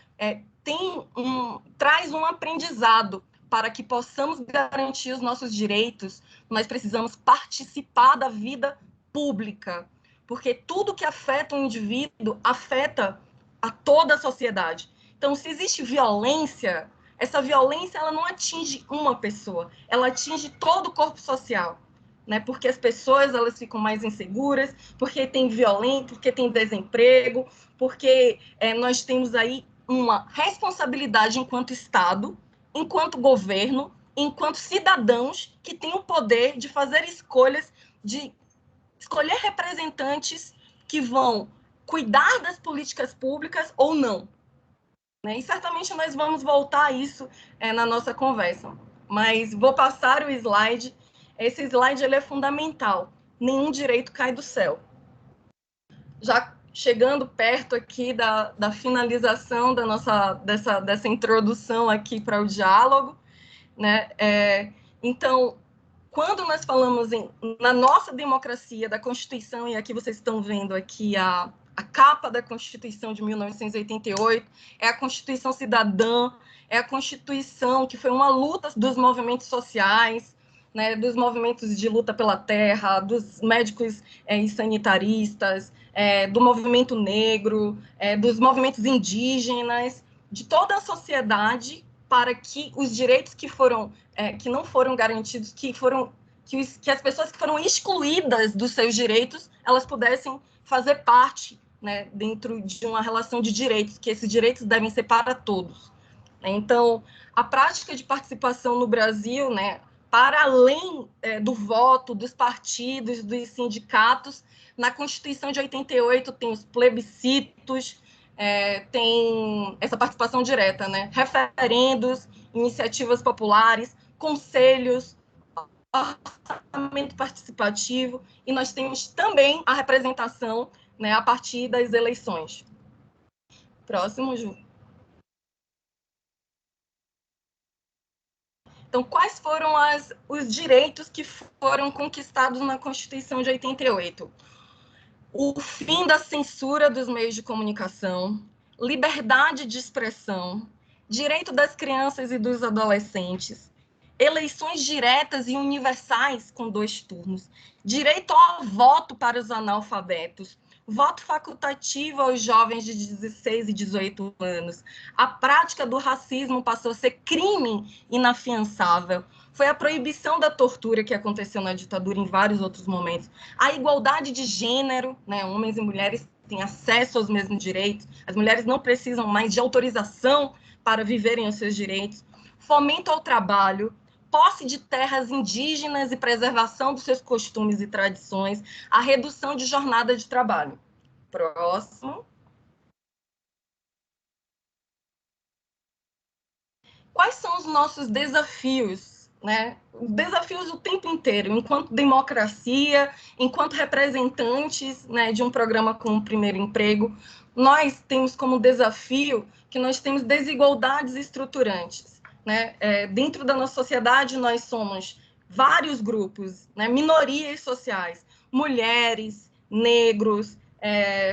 Speaker 5: traz um aprendizado. Para que possamos garantir os nossos direitos, nós precisamos participar da vida pública, porque tudo que afeta um indivíduo afeta a toda a sociedade. Então, se existe violência, essa violência ela não atinge uma pessoa, ela atinge todo o corpo social, né? Porque as pessoas elas ficam mais inseguras, porque tem violência, porque tem desemprego, porque nós temos aí uma responsabilidade enquanto Estado, enquanto governo, enquanto cidadãos que têm o poder de fazer escolhas, de escolher representantes que vão cuidar das políticas públicas ou não. Né? E certamente nós vamos voltar a isso na nossa conversa. Mas vou passar o slide. Esse slide ele é fundamental. Nenhum direito cai do céu. Já chegando perto aqui da finalização dessa introdução aqui para o diálogo, né? Então, quando nós falamos na nossa democracia, da Constituição, e aqui vocês estão vendo aqui a capa da Constituição de 1988, é a Constituição Cidadã, é a Constituição que foi uma luta dos movimentos sociais, né, dos movimentos de luta pela terra, dos médicos e sanitaristas, do movimento negro, dos movimentos indígenas, de toda a sociedade, para que os direitos que não foram garantidos, que as pessoas que foram excluídas dos seus direitos, elas pudessem fazer parte, né, dentro de uma relação de direitos, que esses direitos devem ser para todos. Então, a prática de participação no Brasil, né, para além do voto, dos partidos, dos sindicatos, na Constituição de 88 tem os plebiscitos, tem essa participação direta, né? Referendos, iniciativas populares, conselhos, orçamento participativo, e nós temos também a representação, né, a partir das eleições. Próximo, Ju. Então, quais foram os direitos que foram conquistados na Constituição de 88? O fim da censura dos meios de comunicação, liberdade de expressão, direito das crianças e dos adolescentes, eleições diretas e universais com 2 turnos, direito ao voto para os analfabetos, voto facultativo aos jovens de 16 e 18 anos. A prática do racismo passou a ser crime inafiançável. Foi a proibição da tortura que aconteceu na ditadura em vários outros momentos. A igualdade de gênero, né? Homens e mulheres têm acesso aos mesmos direitos. As mulheres não precisam mais de autorização para viverem os seus direitos. Fomento ao trabalho, posse de terras indígenas e preservação dos seus costumes e tradições, a redução de jornada de trabalho. Próximo. Quais são os nossos desafios, né? Desafios o tempo inteiro, enquanto democracia, enquanto representantes, né, de um programa como o Primeiro Emprego, nós temos como desafio que nós temos desigualdades estruturantes, né? Dentro da nossa sociedade, nós somos vários grupos, né, minorias sociais, mulheres, negros,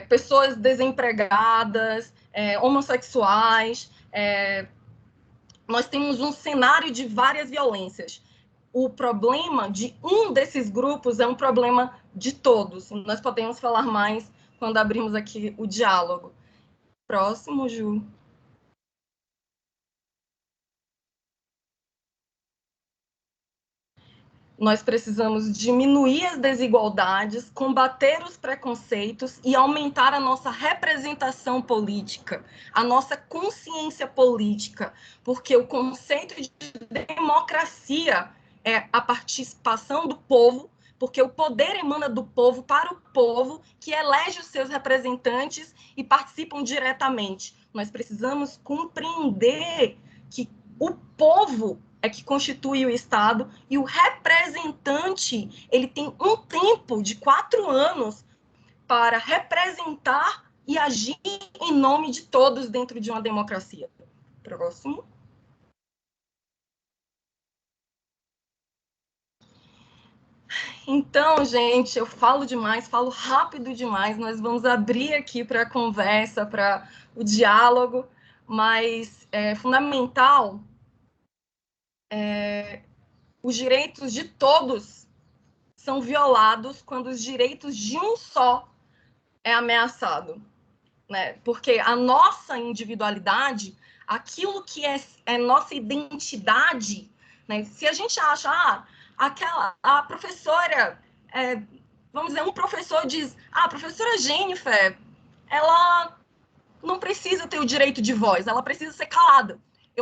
Speaker 5: pessoas desempregadas, homossexuais, nós temos um cenário de várias violências. O problema de um desses grupos é um problema de todos. Nós podemos falar mais quando abrimos aqui o diálogo. Próximo, Ju. Nós precisamos diminuir as desigualdades, combater os preconceitos e aumentar a nossa representação política, a nossa consciência política, porque o conceito de democracia é a participação do povo, porque o poder emana do povo para o povo, que elege os seus representantes e participam diretamente. Nós precisamos compreender que o povo é que constitui o Estado, e o representante, ele tem um tempo de 4 anos para representar e agir em nome de todos dentro de uma democracia. Próximo. Então, gente, eu falo demais, falo rápido demais, nós vamos abrir aqui para a conversa, para o diálogo, mas é fundamental os direitos de todos são violados quando os direitos de um só é ameaçado, né? Porque a nossa individualidade, aquilo que é nossa identidade, né? Se a gente acha, a professora, vamos dizer, um professor diz, a professora Jennifer, ela não precisa ter o direito de voz, ela precisa ser calada.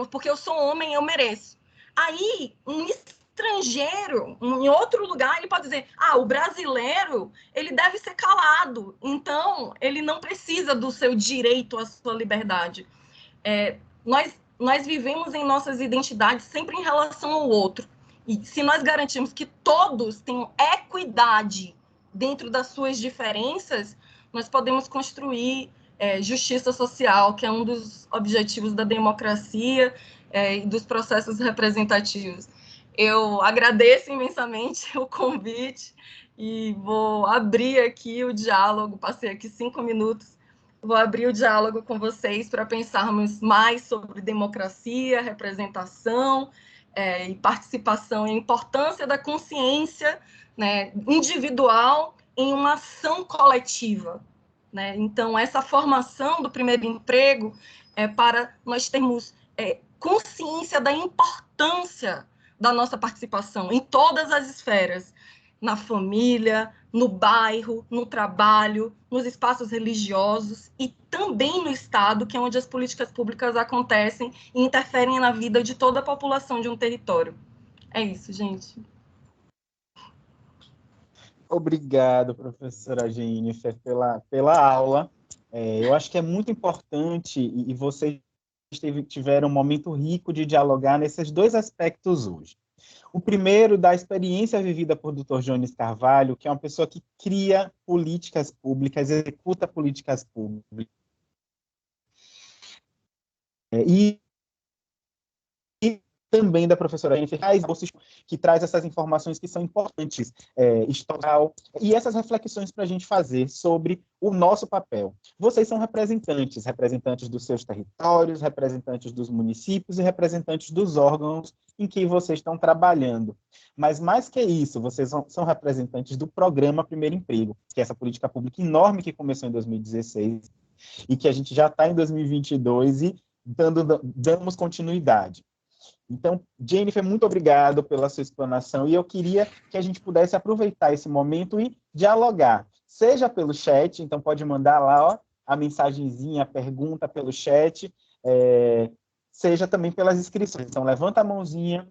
Speaker 5: Porque eu sou homem, eu mereço. Aí, um estrangeiro, em outro lugar, ele pode dizer, o brasileiro, ele deve ser calado, então ele não precisa do seu direito à sua liberdade. Nós vivemos em nossas identidades sempre em relação ao outro. E se nós garantirmos que todos tenham equidade dentro das suas diferenças, nós podemos construir justiça social, que é um dos objetivos da democracia e dos processos representativos. Eu agradeço imensamente o convite e vou abrir aqui o diálogo. Passei aqui 5 minutos. Vou abrir o diálogo com vocês para pensarmos mais sobre democracia, representação e participação, e a importância da consciência, né, individual em uma ação coletiva. Né? Então, essa formação do primeiro emprego é para nós termos consciência da importância da nossa participação em todas as esferas, na família, no bairro, no trabalho, nos espaços religiosos e também no Estado, que é onde as políticas públicas acontecem e interferem na vida de toda a população de um território. É isso, gente.
Speaker 3: Obrigado, professora Jennifer, pela aula. Eu acho que é muito importante, e vocês tiveram um momento rico de dialogar nesses 2 aspectos hoje. O primeiro, da experiência vivida por Dr. Jones Carvalho, que é uma pessoa que cria políticas públicas, executa políticas públicas. E também da professora Jennifer, que traz essas informações que são importantes, historical, e essas reflexões para a gente fazer sobre o nosso papel. Vocês são representantes dos seus territórios, representantes dos municípios e representantes dos órgãos em que vocês estão trabalhando. Mas, mais que isso, vocês são representantes do programa Primeiro Emprego, que é essa política pública enorme que começou em 2016 e que a gente já está em 2022 e damos continuidade. Então, Jennifer, muito obrigado pela sua explanação, e eu queria que a gente pudesse aproveitar esse momento e dialogar, seja pelo chat, então pode mandar lá, ó, a mensagenzinha, a pergunta pelo chat, seja também pelas inscrições. Então, levanta a mãozinha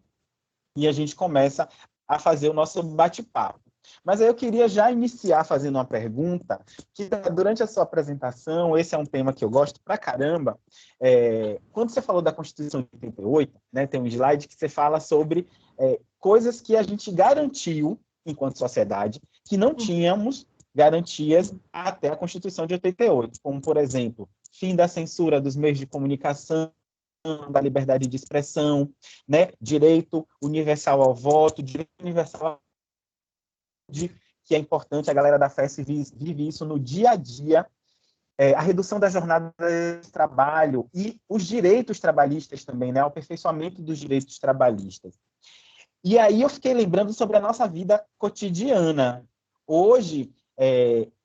Speaker 3: e a gente começa a fazer o nosso bate-papo. Mas aí eu queria já iniciar fazendo uma pergunta, que durante a sua apresentação, esse é um tema que eu gosto pra caramba, quando você falou da Constituição de 88, né, tem um slide que você fala sobre coisas que a gente garantiu, enquanto sociedade, que não tínhamos garantias até a Constituição de 88, como, por exemplo, fim da censura dos meios de comunicação, da liberdade de expressão, né, direito universal ao voto, direito universal que é importante, a galera da FES vive isso no dia a dia, a redução da jornada de trabalho e os direitos trabalhistas também, né, o aperfeiçoamento dos direitos trabalhistas. E aí eu fiquei lembrando sobre a nossa vida cotidiana. Hoje,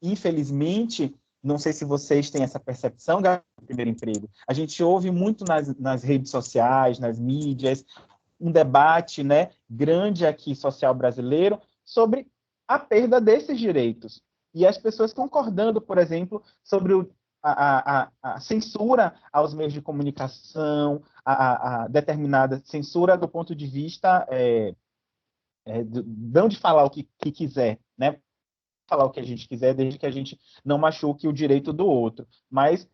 Speaker 3: infelizmente, não sei se vocês têm essa percepção, do primeiro emprego, a gente ouve muito nas redes sociais, nas mídias, um debate, né, grande aqui social brasileiro sobre a perda desses direitos. E as pessoas concordando, por exemplo, sobre a censura aos meios de comunicação, a determinada censura do ponto de vista não de falar o que quiser, né? Falar o que a gente quiser, desde que a gente não machuque o direito do outro. Mas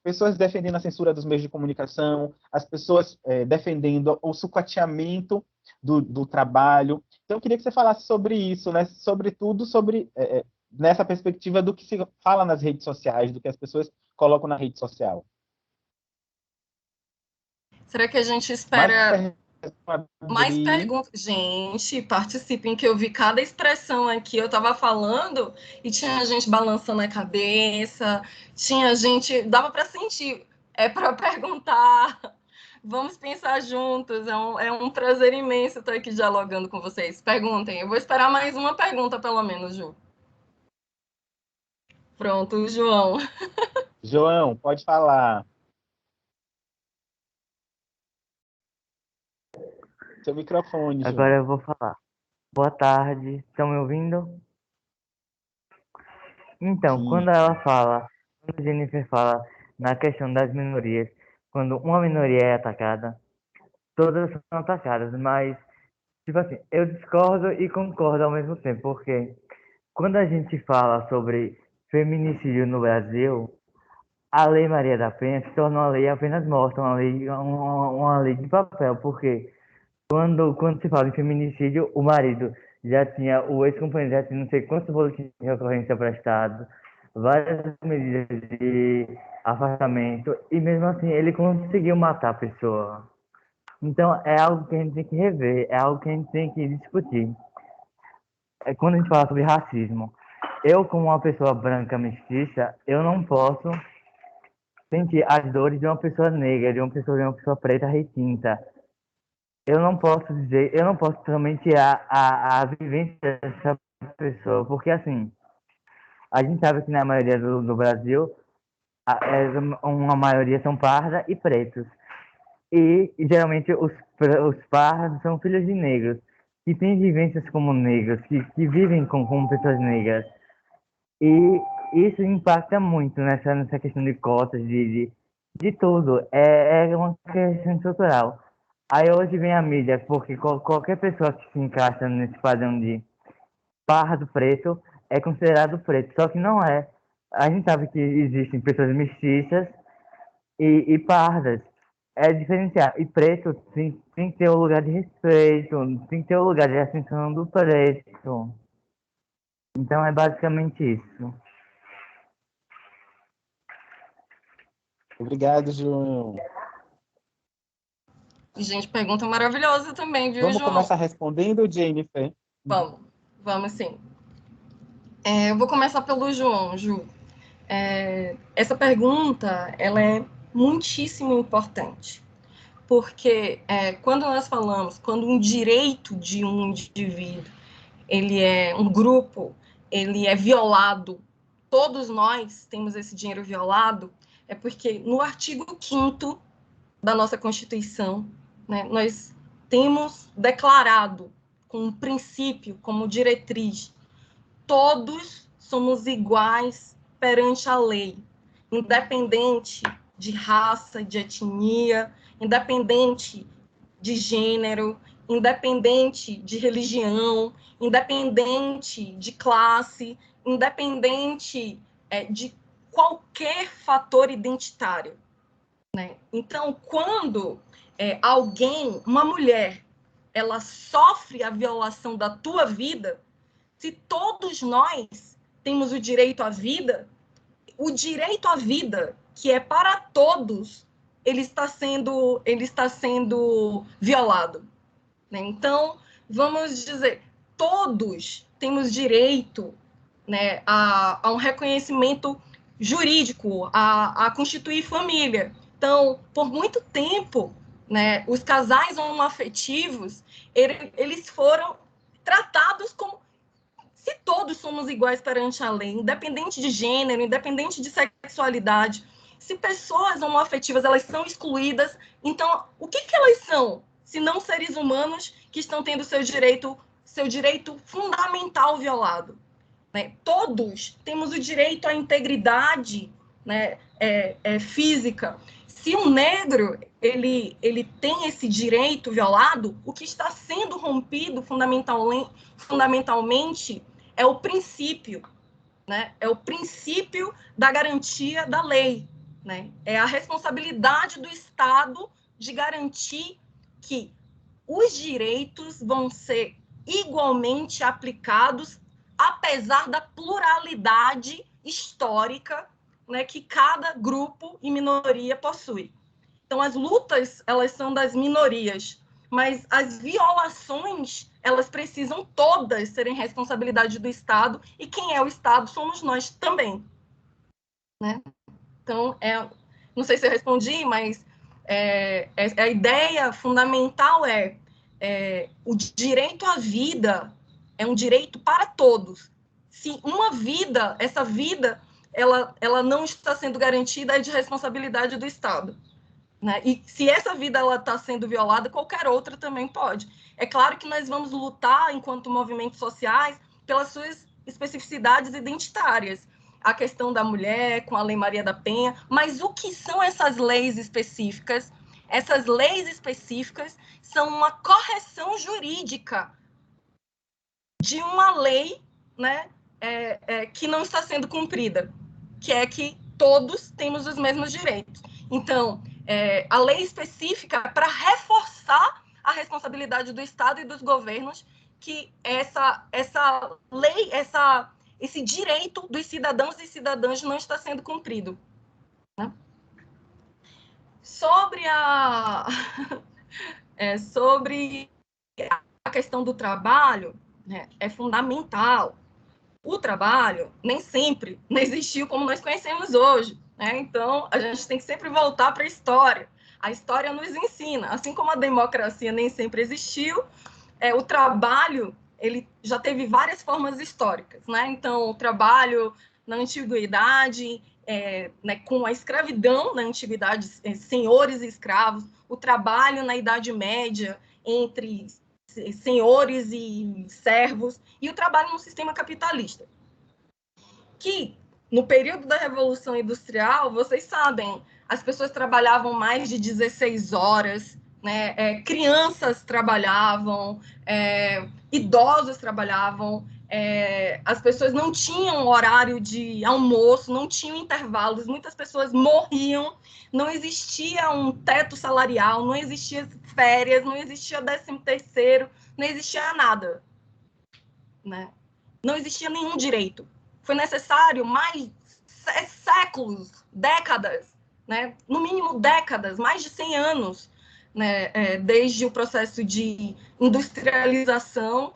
Speaker 3: pessoas defendendo a censura dos meios de comunicação, as pessoas defendendo o sucateamento do trabalho. Então, eu queria que você falasse sobre isso, né? Sobretudo sobre nessa perspectiva do que se fala nas redes sociais, do que as pessoas colocam na rede social.
Speaker 5: Será que a gente espera mais perguntas? Gente, participem, que eu vi cada expressão aqui. Eu estava falando e tinha gente balançando a cabeça, tinha gente... Dava para sentir. É para perguntar. Vamos pensar juntos. É um prazer imenso estar aqui dialogando com vocês. Perguntem. Eu vou esperar mais uma pergunta, pelo menos, Ju. Pronto, João.
Speaker 3: João, pode falar. Seu microfone, João.
Speaker 6: Agora eu vou falar. Boa tarde. Estão me ouvindo? Então, quando a Jennifer fala na questão das minorias, quando uma minoria é atacada, todas são atacadas, mas, tipo assim, eu discordo e concordo ao mesmo tempo, porque quando a gente fala sobre feminicídio no Brasil, a Lei Maria da Penha se torna uma lei apenas morta, uma lei de papel, porque quando se fala em feminicídio, o marido o ex-companheiro já tinha não sei quantos boletins de ocorrência prestados, várias medidas de afastamento, e mesmo assim ele conseguiu matar a pessoa. Então é algo que a gente tem que rever, é algo que a gente tem que discutir. Quando a gente fala sobre racismo, eu como uma pessoa branca mestiça, eu não posso sentir as dores de uma pessoa negra, de uma pessoa preta retinta. Eu não posso também tirar a vivência dessa pessoa, porque assim, a gente sabe que na maioria do Brasil, uma maioria são pardas e pretos. E geralmente os pardos são filhos de negros, que têm vivências como negros, que vivem como pessoas negras. E isso impacta muito nessa questão de cotas, de tudo. É uma questão estrutural. Aí hoje vem a mídia, porque qualquer pessoa que se encaixa nesse padrão de pardo preto é considerado preto, só que não é. A gente sabe que existem pessoas mestiças e pardas. É diferenciar. E preto tem que ter o lugar de respeito, tem que ter o lugar de ascensão do preto. Então é basicamente isso.
Speaker 3: Obrigado, João.
Speaker 5: Gente, pergunta maravilhosa também, viu,
Speaker 3: Vamos
Speaker 5: João?
Speaker 3: começar respondendo, Jennifer?
Speaker 5: Vamos sim. Eu vou começar pelo João, Ju. Essa pergunta, ela é muitíssimo importante, porque quando nós falamos, quando um direito de um indivíduo, ele é um grupo, ele é violado, todos nós temos esse direito violado, é porque no artigo 5º da nossa Constituição, né, nós temos declarado como princípio, como diretriz, todos somos iguais perante a lei, independente de raça, de etnia, independente de gênero, independente de religião, independente de classe, independente de qualquer fator identitário, né? Então, quando alguém, uma mulher, ela sofre a violação da tua vida, se todos nós temos o direito à vida, que é para todos, ele está sendo violado, né? Então, vamos dizer, todos temos direito, né, a um reconhecimento jurídico, a constituir família. Então, por muito tempo, né, os casais homoafetivos, eles foram tratados como se todos somos iguais perante a lei, independente de gênero, independente de sexualidade. Se pessoas homoafetivas elas são excluídas, então o que elas são? Se não seres humanos que estão tendo seu direito fundamental violado, né? Todos temos o direito à integridade, né, física. Se um negro ele tem esse direito violado, o que está sendo rompido fundamentalmente é o princípio, né? É o princípio da garantia da lei, né? É a responsabilidade do Estado de garantir que os direitos vão ser igualmente aplicados, apesar da pluralidade histórica, né, que cada grupo e minoria possui. Então, as lutas, elas são das minorias, mas as violações, elas precisam todas serem responsabilidade do Estado, e quem é o Estado somos nós também, né? Então, não sei se eu respondi, mas a ideia fundamental o direito à vida é um direito para todos. Se uma vida, essa vida, ela não está sendo garantida, é de responsabilidade do Estado, né? E se essa vida está sendo violada, qualquer outra também pode. É claro que nós vamos lutar, enquanto movimentos sociais, pelas suas especificidades identitárias. A questão da mulher, com a Lei Maria da Penha, mas o que são essas leis específicas? Essas leis específicas são uma correção jurídica de uma lei, né, que não está sendo cumprida, que é que todos temos os mesmos direitos. Então, a lei específica para reforçar a responsabilidade do Estado e dos governos, que essa lei, esse direito dos cidadãos e cidadãs não está sendo cumprido, né? Sobre a questão do trabalho, né, é fundamental. O trabalho nem sempre não existiu como nós conhecemos hoje, né? Então, a gente tem que sempre voltar para a história. A história nos ensina, assim como a democracia nem sempre existiu, o trabalho ele já teve várias formas históricas, né? Então, o trabalho na antiguidade, né, com a escravidão na antiguidade, senhores e escravos, o trabalho na Idade Média entre senhores e servos, e o trabalho no sistema capitalista, que no período da Revolução Industrial, vocês sabem, as pessoas trabalhavam mais de 16 horas, né? Crianças trabalhavam, idosos trabalhavam, as pessoas não tinham horário de almoço, não tinham intervalos, muitas pessoas morriam, não existia um teto salarial, não existia férias, não existia 13º, não existia nada, né? Não existia nenhum direito. Foi necessário mais séculos, décadas, né? No mínimo décadas, mais de 100 anos, né, desde o processo de industrialização,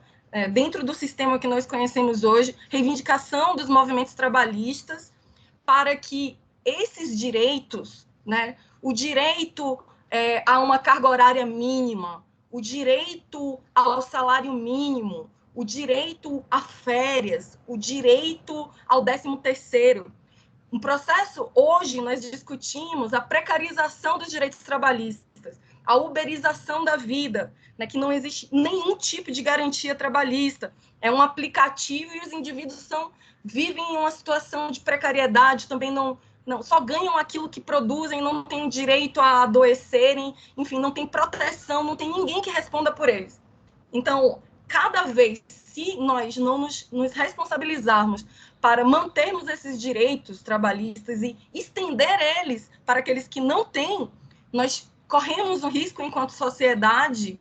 Speaker 5: dentro do sistema que nós conhecemos hoje, reivindicação dos movimentos trabalhistas, para que esses direitos, né, o direito a uma carga horária mínima, o direito ao salário mínimo, o direito a férias, o direito ao 13º. Um processo, hoje, nós discutimos a precarização dos direitos trabalhistas, a uberização da vida, né, que não existe nenhum tipo de garantia trabalhista. É um aplicativo e os indivíduos vivem em uma situação de precariedade, também não só ganham aquilo que produzem, não têm direito a adoecerem, enfim, não tem proteção, não tem ninguém que responda por eles. Então, cada vez, se nós não nos responsabilizarmos para mantermos esses direitos trabalhistas e estender eles para aqueles que não têm, nós corremos o risco, enquanto sociedade,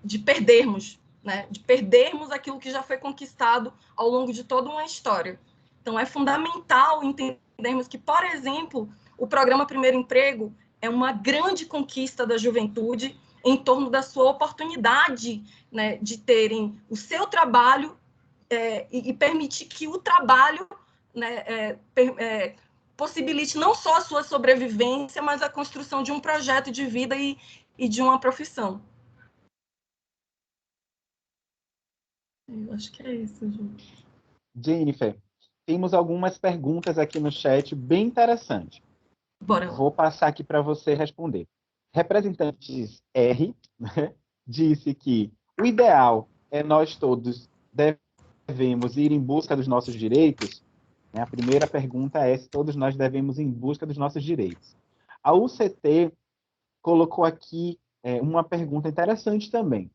Speaker 5: de perdermos, né? De perdermos aquilo que já foi conquistado ao longo de toda uma história. Então, é fundamental entendermos que, por exemplo, o programa Primeiro Emprego é uma grande conquista da juventude em torno da sua oportunidade, né, de terem o seu trabalho e permitir que o trabalho, né, possibilite não só a sua sobrevivência, mas a construção de um projeto de vida e de uma profissão. Eu acho que é isso, Ju.
Speaker 3: Jennifer, temos algumas perguntas aqui no chat bem interessantes.
Speaker 5: Bora lá.
Speaker 3: Vou passar aqui para você responder. Representantes R, né, disse que o ideal é nós todos devemos ir em busca dos nossos direitos. A primeira pergunta é se todos nós devemos ir em busca dos nossos direitos. A UCT colocou aqui uma pergunta interessante também.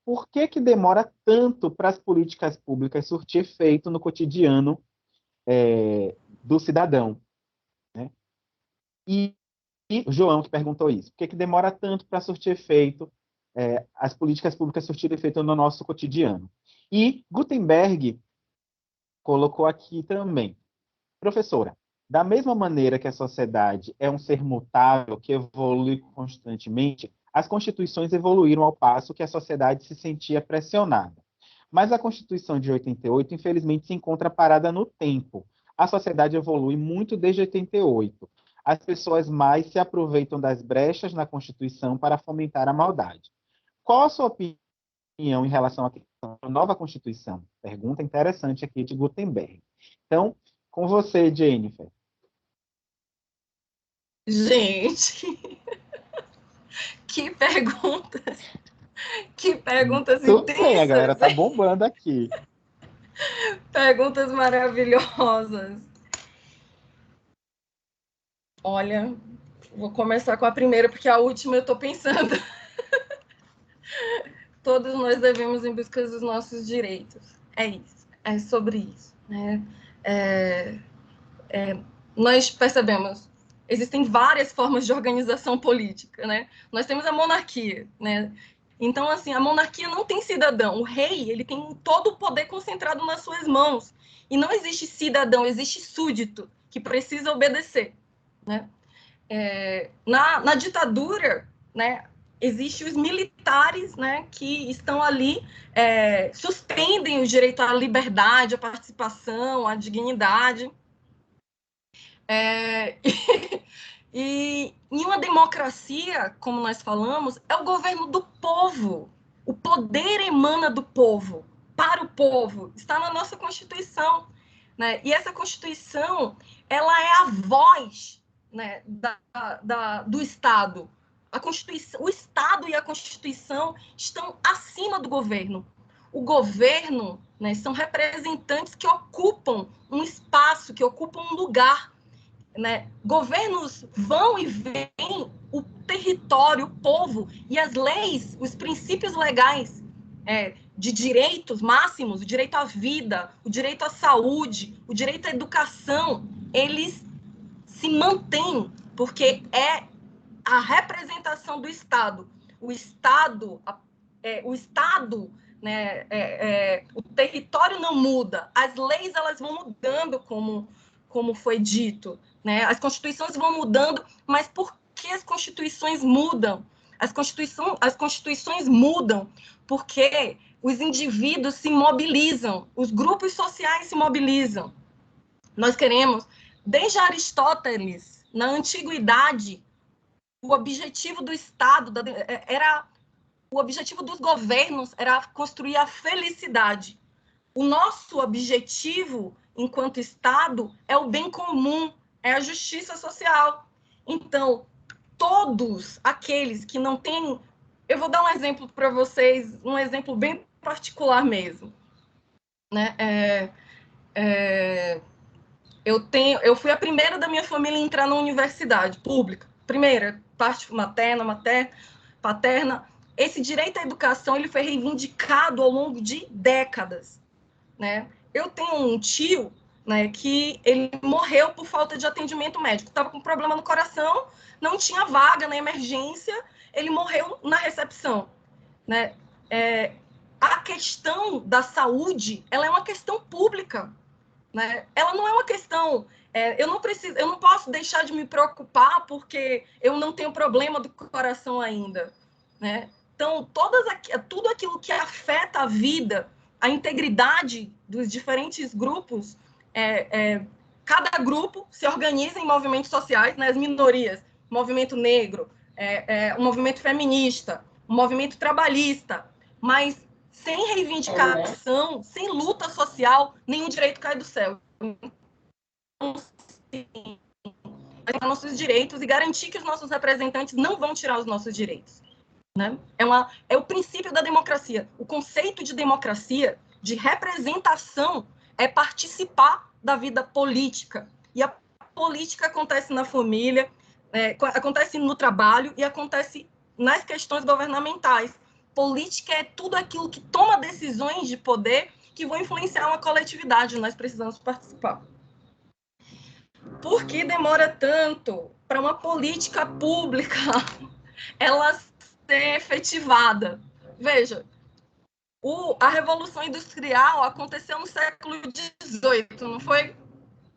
Speaker 3: Por que demora tanto para as políticas públicas surtir efeito no cotidiano do cidadão? Né? E o João que perguntou isso. Por que demora tanto para surtir efeito, as políticas públicas surtirem efeito no nosso cotidiano? E Gutenberg colocou aqui também. Professora, da mesma maneira que a sociedade é um ser mutável, que evolui constantemente, as constituições evoluíram ao passo que a sociedade se sentia pressionada. Mas a Constituição de 88, infelizmente, se encontra parada no tempo. A sociedade evolui muito desde 88. As pessoas mais se aproveitam das brechas na Constituição para fomentar a maldade. Qual a sua opinião em relação à nova Constituição? Pergunta interessante aqui de Gutenberg. Então, com você, Jennifer.
Speaker 5: Gente, que perguntas! Que perguntas
Speaker 3: Tudo
Speaker 5: intensas!
Speaker 3: bem, a galera tá bombando aqui.
Speaker 5: Perguntas maravilhosas. Olha, vou começar com a primeira, porque a última eu estou pensando. Todos nós devemos ir em busca dos nossos direitos. É isso, é sobre isso, né? Nós percebemos, existem várias formas de organização política, né? Nós temos a monarquia, né? Então, assim, a monarquia não tem cidadão. O rei, ele tem todo o poder concentrado nas suas mãos. E não existe cidadão, existe súdito, que precisa obedecer, né? Na ditadura, né, existem os militares, né, que estão ali, suspendem o direito à liberdade, à participação, à dignidade. E em uma democracia, como nós falamos, é o governo do povo. O poder emana do povo, para o povo. Está na nossa Constituição, né? E essa Constituição, ela é a voz, né, do Estado. O Estado e a Constituição estão acima do governo. O governo, né, são representantes que ocupam um espaço, que ocupam um lugar, né? Governos vão e vêm, o território, o povo e as leis, os princípios legais de direitos máximos, o direito à vida, o direito à saúde, o direito à educação, eles se mantêm, porque é a representação do Estado. O Estado, né, o território não muda, as leis elas vão mudando, como foi dito, né? As constituições vão mudando, mas por que as constituições mudam? As constituições mudam porque os indivíduos se mobilizam, os grupos sociais se mobilizam. Nós queremos, desde Aristóteles, na antiguidade, o objetivo do Estado, o objetivo dos governos era construir a felicidade. O nosso objetivo, enquanto Estado, é o bem comum, é a justiça social. Então, todos aqueles que não têm... Eu vou dar um exemplo para vocês, um exemplo bem particular mesmo. Né? Eu fui a primeira da minha família a entrar na universidade pública. Primeira, parte materna, paterna. Esse direito à educação ele foi reivindicado ao longo de décadas. Né? Eu tenho um tio, né, que ele morreu por falta de atendimento médico. Estava com problema no coração, não tinha vaga na emergência, ele morreu na recepção. Né? A questão da saúde, ela é uma questão pública. Né? Ela não é uma questão... eu não posso deixar de me preocupar porque eu não tenho problema do coração ainda. Né? Então, tudo aquilo que afeta a vida, a integridade dos diferentes grupos, cada grupo se organiza em movimentos sociais, né? As minorias, movimento negro, o movimento feminista, o movimento trabalhista, mas sem reivindicação, sem luta social, nenhum direito cai do céu. Então, sim, nossos direitos e garantir que os nossos representantes não vão tirar os nossos direitos. Né? É o princípio da democracia. O conceito de democracia, de representação, é participar da vida política. E a política acontece na família, acontece no trabalho e acontece nas questões governamentais. Política é tudo aquilo que toma decisões de poder que vão influenciar uma coletividade. Nós precisamos participar. Por que demora tanto para uma política pública ela ser efetivada? Veja, a Revolução Industrial aconteceu no século XVIII, não foi?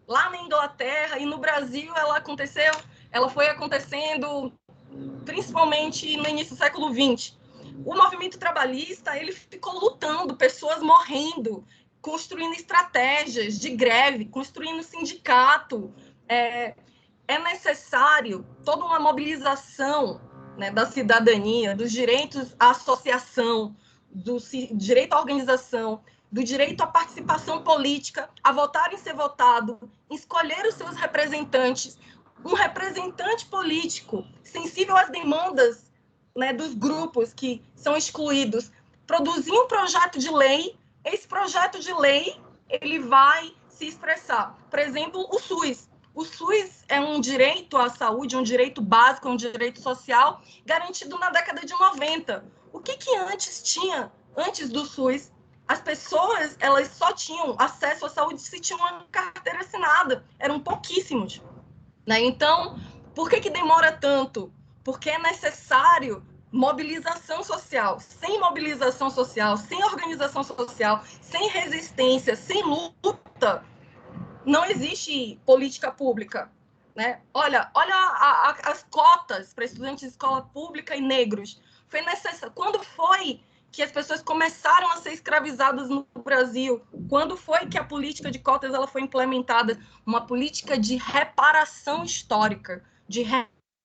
Speaker 5: Lá na Inglaterra e no Brasil ela foi acontecendo principalmente no início do século XX. O movimento trabalhista ele ficou lutando, pessoas morrendo, construindo estratégias de greve, construindo sindicato. É necessário toda uma mobilização, né, da cidadania, dos direitos à associação, do direito à organização, do direito à participação política, a votar e ser votado, escolher os seus representantes, um representante político sensível às demandas, né, dos grupos que são excluídos, produzir um projeto de lei. Esse projeto de lei ele vai se expressar. Por exemplo, o SUS. O SUS é um direito à saúde, um direito básico, um direito social garantido na década de 90. O que antes tinha? Antes do SUS, as pessoas elas só tinham acesso à saúde se tinham uma carteira assinada. Eram pouquíssimos. Né? Então, por que demora tanto? Porque é necessário mobilização social. Sem mobilização social, sem organização social, sem resistência, sem luta, não existe política pública. Né? Olha as cotas para estudantes de escola pública e negros. Foi necessário. Quando foi que as pessoas começaram a ser escravizadas no Brasil? Quando foi que a política de cotas ela foi implementada? Uma política de reparação histórica, de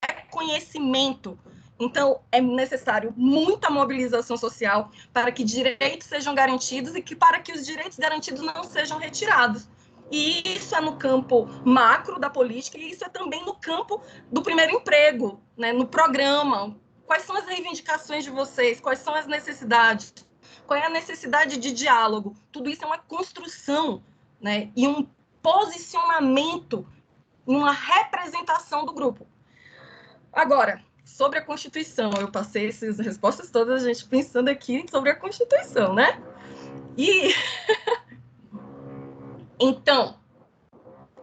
Speaker 5: reconhecimento. Então, é necessário muita mobilização social para que direitos sejam garantidos e para que os direitos garantidos não sejam retirados. E isso é no campo macro da política e isso é também no campo do primeiro emprego, né? No programa. Quais são as reivindicações de vocês? Quais são as necessidades? Qual é a necessidade de diálogo? Tudo isso é uma construção, né? E um posicionamento, uma representação do grupo. Agora, sobre a Constituição, eu passei essas respostas todas, a gente pensando aqui sobre a Constituição, né? E então,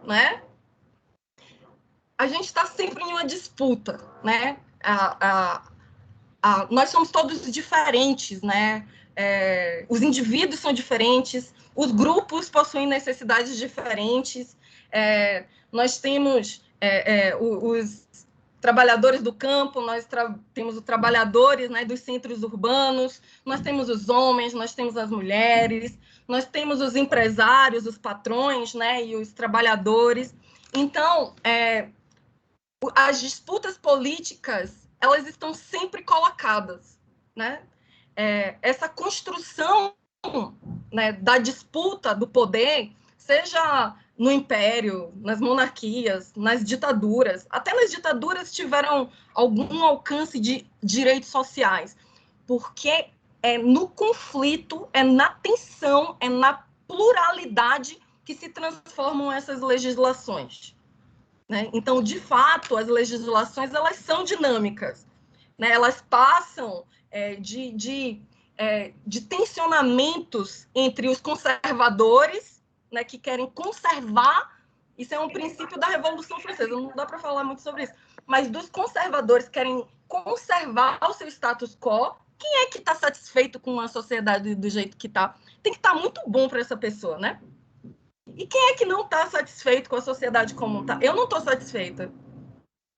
Speaker 5: né? A gente está sempre em uma disputa, né? Nós somos todos diferentes, né? Os indivíduos são diferentes, os grupos possuem necessidades diferentes, nós temos trabalhadores do campo, nós temos os trabalhadores, né, dos centros urbanos, nós temos os homens, nós temos as mulheres, nós temos os empresários, os patrões, né, e os trabalhadores. Então, as disputas políticas, elas estão sempre colocadas, né? Essa construção, né, da disputa do poder, seja no império, nas monarquias, nas ditaduras, até nas ditaduras tiveram algum alcance de direitos sociais, porque é no conflito, é na tensão, é na pluralidade que se transformam essas legislações, né? Então, de fato, as legislações, elas são dinâmicas, né? Elas passam de tensionamentos entre os conservadores, né, que querem conservar, isso é um princípio da Revolução Francesa, não dá para falar muito sobre isso, mas dos conservadores que querem conservar o seu status quo. Quem é que está satisfeito com a sociedade do jeito que está? Tem que estar muito bom para essa pessoa, né? E quem é que não está satisfeito com a sociedade como está? Eu não estou satisfeita.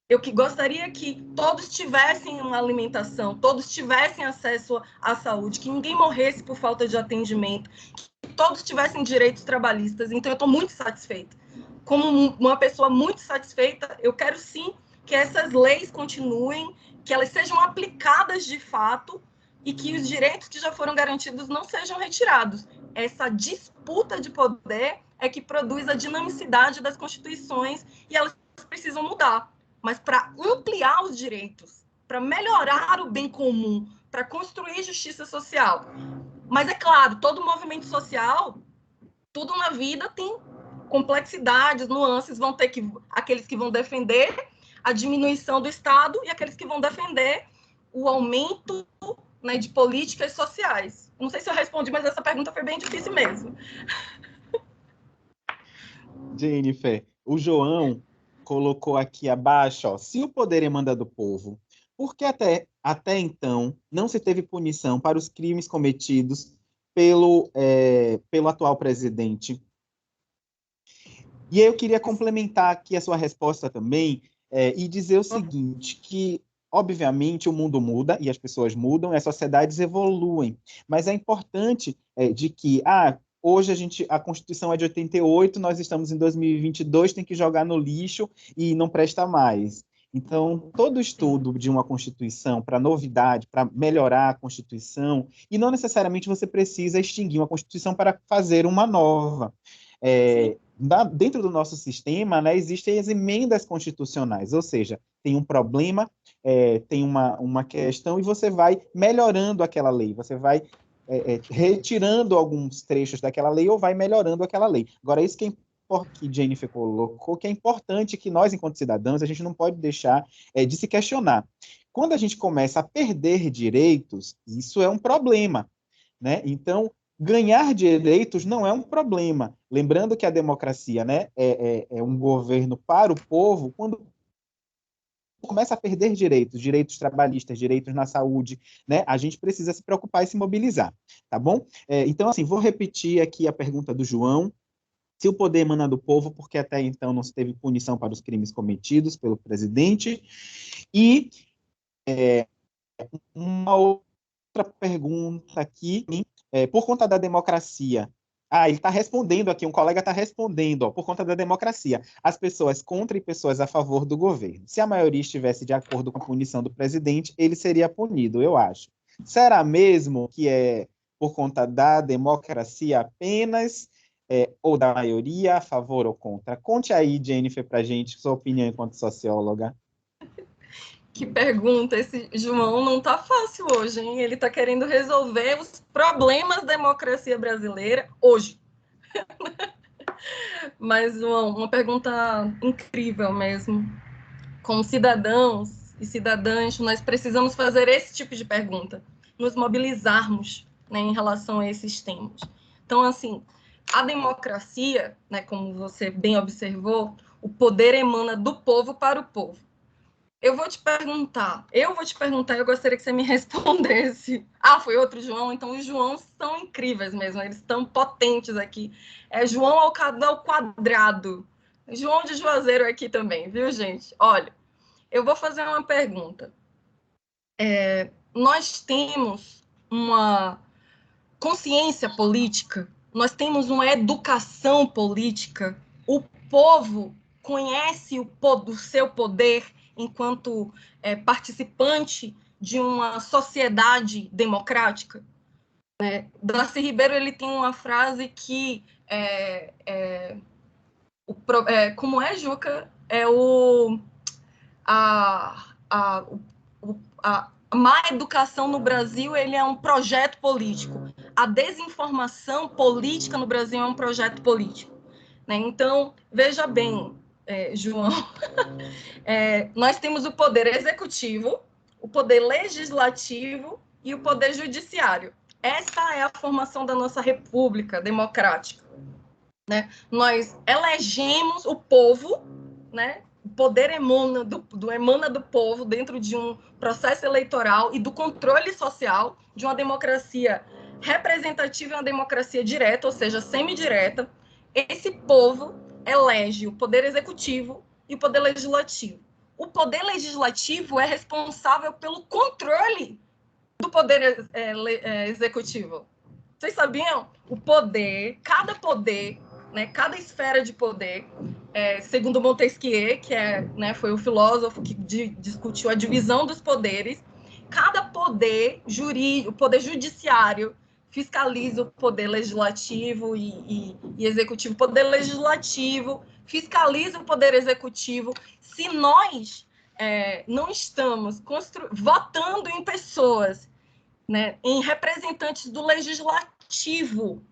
Speaker 5: Eu que gostaria que todos tivessem uma alimentação, todos tivessem acesso à saúde, que ninguém morresse por falta de atendimento, que todos tivessem direitos trabalhistas. Então, eu estou muito satisfeita. Como uma pessoa muito satisfeita, eu quero sim que essas leis continuem, que elas sejam aplicadas de fato e que os direitos que já foram garantidos não sejam retirados. Essa disputa de poder é que produz a dinamicidade das constituições e elas precisam mudar. Mas para ampliar os direitos, para melhorar o bem comum, para construir justiça social. Mas é claro, todo movimento social, tudo na vida tem complexidades, nuances, vão ter aqueles que vão defender a diminuição do Estado e aqueles que vão defender o aumento, né, de políticas sociais. Não sei se eu respondi, mas essa pergunta foi bem difícil mesmo.
Speaker 3: Jennifer, o João colocou aqui abaixo, ó, se o poder emana do povo, por que até então não se teve punição para os crimes cometidos pelo atual presidente? E aí eu queria complementar aqui a sua resposta também e dizer o seguinte, que obviamente o mundo muda e as pessoas mudam, as sociedades evoluem, mas é importante de que hoje a Constituição é de 88, nós estamos em 2022, tem que jogar no lixo e não presta mais. Então, todo estudo de uma Constituição para novidade, para melhorar a Constituição, e não necessariamente você precisa extinguir uma Constituição para fazer uma nova. Dentro do nosso sistema, né, existem as emendas constitucionais, ou seja, tem um problema, tem uma questão, e você vai melhorando aquela lei, você vai retirando alguns trechos daquela lei ou vai melhorando aquela lei. Agora, isso que Jennifer colocou, que é importante que nós, enquanto cidadãos, a gente não pode deixar de se questionar. Quando a gente começa a perder direitos, isso é um problema, né? Então, ganhar direitos não é um problema. Lembrando que a democracia, né, é um governo para o povo, quando começa a perder direitos trabalhistas, direitos na saúde, né? A gente precisa se preocupar e se mobilizar, tá bom? Então, assim, vou repetir aqui a pergunta do João. Se o poder emana do povo, porque até então não se teve punição para os crimes cometidos pelo presidente. E uma outra pergunta aqui, por conta da democracia. Ele está respondendo aqui, um colega está respondendo, por conta da democracia, as pessoas contra e pessoas a favor do governo. Se a maioria estivesse de acordo com a punição do presidente, ele seria punido, eu acho. Será mesmo que é por conta da democracia apenas, ou da maioria, a favor ou contra? Conte aí, Jennifer, para a gente, sua opinião enquanto socióloga.
Speaker 5: Que pergunta, esse João não tá fácil hoje, hein? Ele tá querendo resolver os problemas da democracia brasileira hoje. Mas, João, uma pergunta incrível mesmo. Como cidadãos e cidadãs, nós precisamos fazer esse tipo de pergunta, nos mobilizarmos, né, em relação a esses temas. Então, assim, a democracia, né, como você bem observou, o poder emana do povo para o povo. Eu vou te perguntar, eu gostaria que você me respondesse. Foi outro João, então os Joãos são incríveis mesmo, eles estão potentes aqui. É João ao quadrado. João de Juazeiro aqui também, viu, gente? Olha, eu vou fazer uma pergunta. Nós temos uma consciência política, nós temos uma educação política, o povo conhece o seu poder enquanto participante de uma sociedade democrática. Darcy Ribeiro ele tem uma frase que como é, Juca? A má educação no Brasil ele é um projeto político. A desinformação política no Brasil é um projeto político. Né? Então, veja bem, João, nós temos o poder executivo, o poder legislativo e o poder judiciário. Essa é a formação da nossa república democrática. Né? Nós elegemos o povo, né? O poder emana do povo dentro de um processo eleitoral e do controle social de uma democracia representativa e uma democracia direta, ou seja, semidireta. Esse povo elege o poder executivo e o poder legislativo. O poder legislativo é responsável pelo controle do poder executivo. Vocês sabiam? Cada poder, né, cada esfera de poder, segundo Montesquieu, que foi o filósofo que discutiu a divisão dos poderes, cada poder jurídico, o poder judiciário, fiscaliza o poder legislativo e executivo. O poder legislativo fiscaliza o poder executivo. Se nós não estamos votando em pessoas, né, em representantes do legislativo,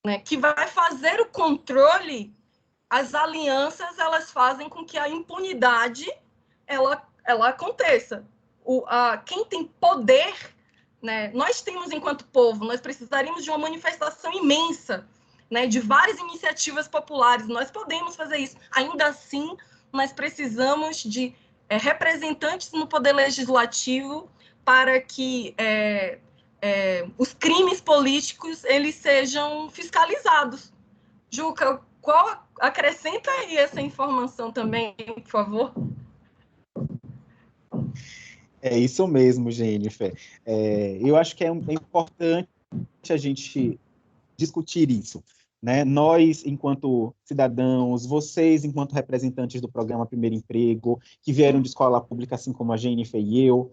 Speaker 5: né, que vai fazer o controle, as alianças elas fazem com que a impunidade ela aconteça. Quem tem poder, né, nós temos enquanto povo, nós precisaríamos de uma manifestação imensa, né, de várias iniciativas populares, nós podemos fazer isso. Ainda assim, nós precisamos de representantes no poder legislativo para que os crimes políticos eles sejam fiscalizados. Juca, acrescenta aí essa informação também, por favor.
Speaker 3: É isso mesmo, Jennifer. Eu acho que é importante a gente discutir isso, né? Nós, enquanto cidadãos, vocês, enquanto representantes do programa Primeiro Emprego, que vieram de escola pública, assim como a Jennifer e eu,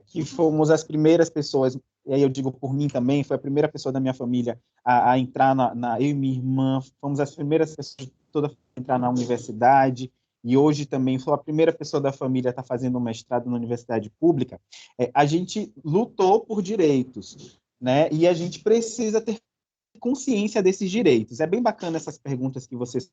Speaker 3: que fomos as primeiras pessoas, e aí eu digo por mim também, foi a primeira pessoa da minha família a entrar eu e minha irmã, fomos as primeiras pessoas todas a entrar na universidade, e hoje também sou a primeira pessoa da família a estar fazendo um mestrado na universidade pública. A gente lutou por direitos, né? E a gente precisa ter consciência desses direitos. É bem bacana essas perguntas que vocês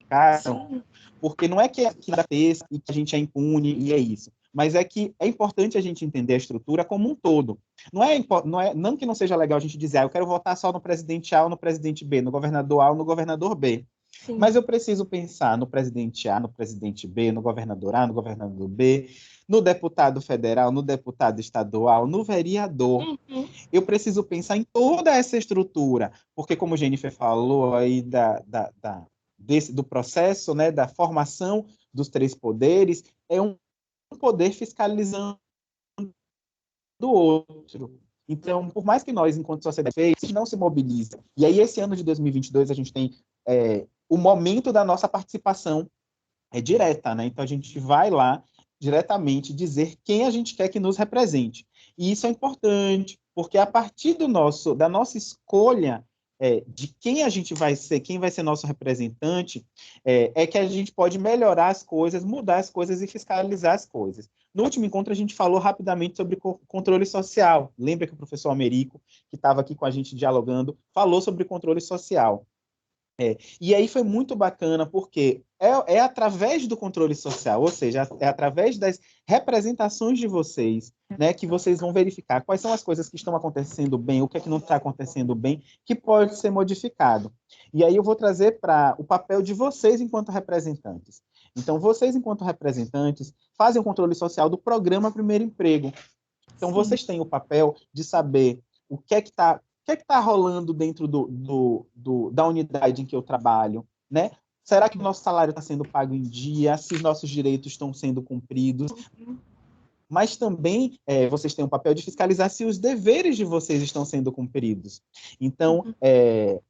Speaker 3: colocaram, porque não é que nada peça e que a gente é impune e é isso, mas é que é importante a gente entender a estrutura como um todo. Não que não seja legal a gente dizer, eu quero votar só no presidente A ou no presidente B, no governador A ou no governador B. Sim. Mas eu preciso pensar no presidente A, no presidente B, no governador A, no governador B, no deputado federal, no deputado estadual, no vereador. Uhum. Eu preciso pensar em toda essa estrutura, porque como a Jennifer falou aí do processo, né, da formação dos três poderes, é um poder fiscalizando do outro. Então, por mais que nós, enquanto sociedade, não se mobilizem, e aí esse ano de 2022 a gente tem o momento da nossa participação direta, né? Então a gente vai lá diretamente dizer quem a gente quer que nos represente. E isso é importante, porque a partir da nossa escolha de quem a gente vai ser, quem vai ser nosso representante, é que a gente pode melhorar as coisas, mudar as coisas e fiscalizar as coisas. No último encontro, a gente falou rapidamente sobre controle social. Lembra que o professor Américo, que estava aqui com a gente dialogando, falou sobre controle social. E aí foi muito bacana, porque é através do controle social, ou seja, é através das representações de vocês, né, que vocês vão verificar quais são as coisas que estão acontecendo bem, o que é que não está acontecendo bem, que pode ser modificado. E aí eu vou trazer para o papel de vocês enquanto representantes. Então, vocês, enquanto representantes, fazem o controle social do programa Primeiro Emprego. Então, sim, vocês têm o papel de saber o que é que está rolando dentro da unidade em que eu trabalho, né? Será que o nosso salário está sendo pago em dia? Se os nossos direitos estão sendo cumpridos? Mas também vocês têm um papel de fiscalizar se os deveres de vocês estão sendo cumpridos. Então,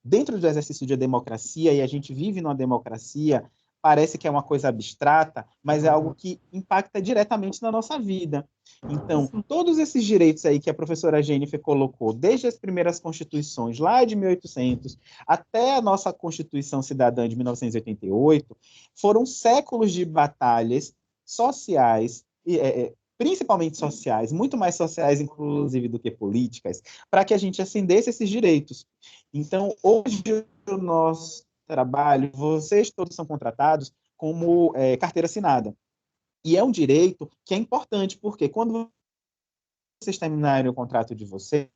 Speaker 3: dentro do exercício de democracia, e a gente vive numa democracia, parece que é uma coisa abstrata, mas é algo que impacta diretamente na nossa vida. Então, todos esses direitos aí que a professora Jennifer colocou, desde as primeiras constituições, lá de 1800, até a nossa Constituição Cidadã de 1988, foram séculos de batalhas sociais, principalmente sociais, muito mais sociais, inclusive, do que políticas, para que a gente acendesse esses direitos. Então, hoje, o nosso trabalho, vocês todos são contratados como carteira assinada. E é um direito que é importante, porque quando vocês terminarem o contrato de vocês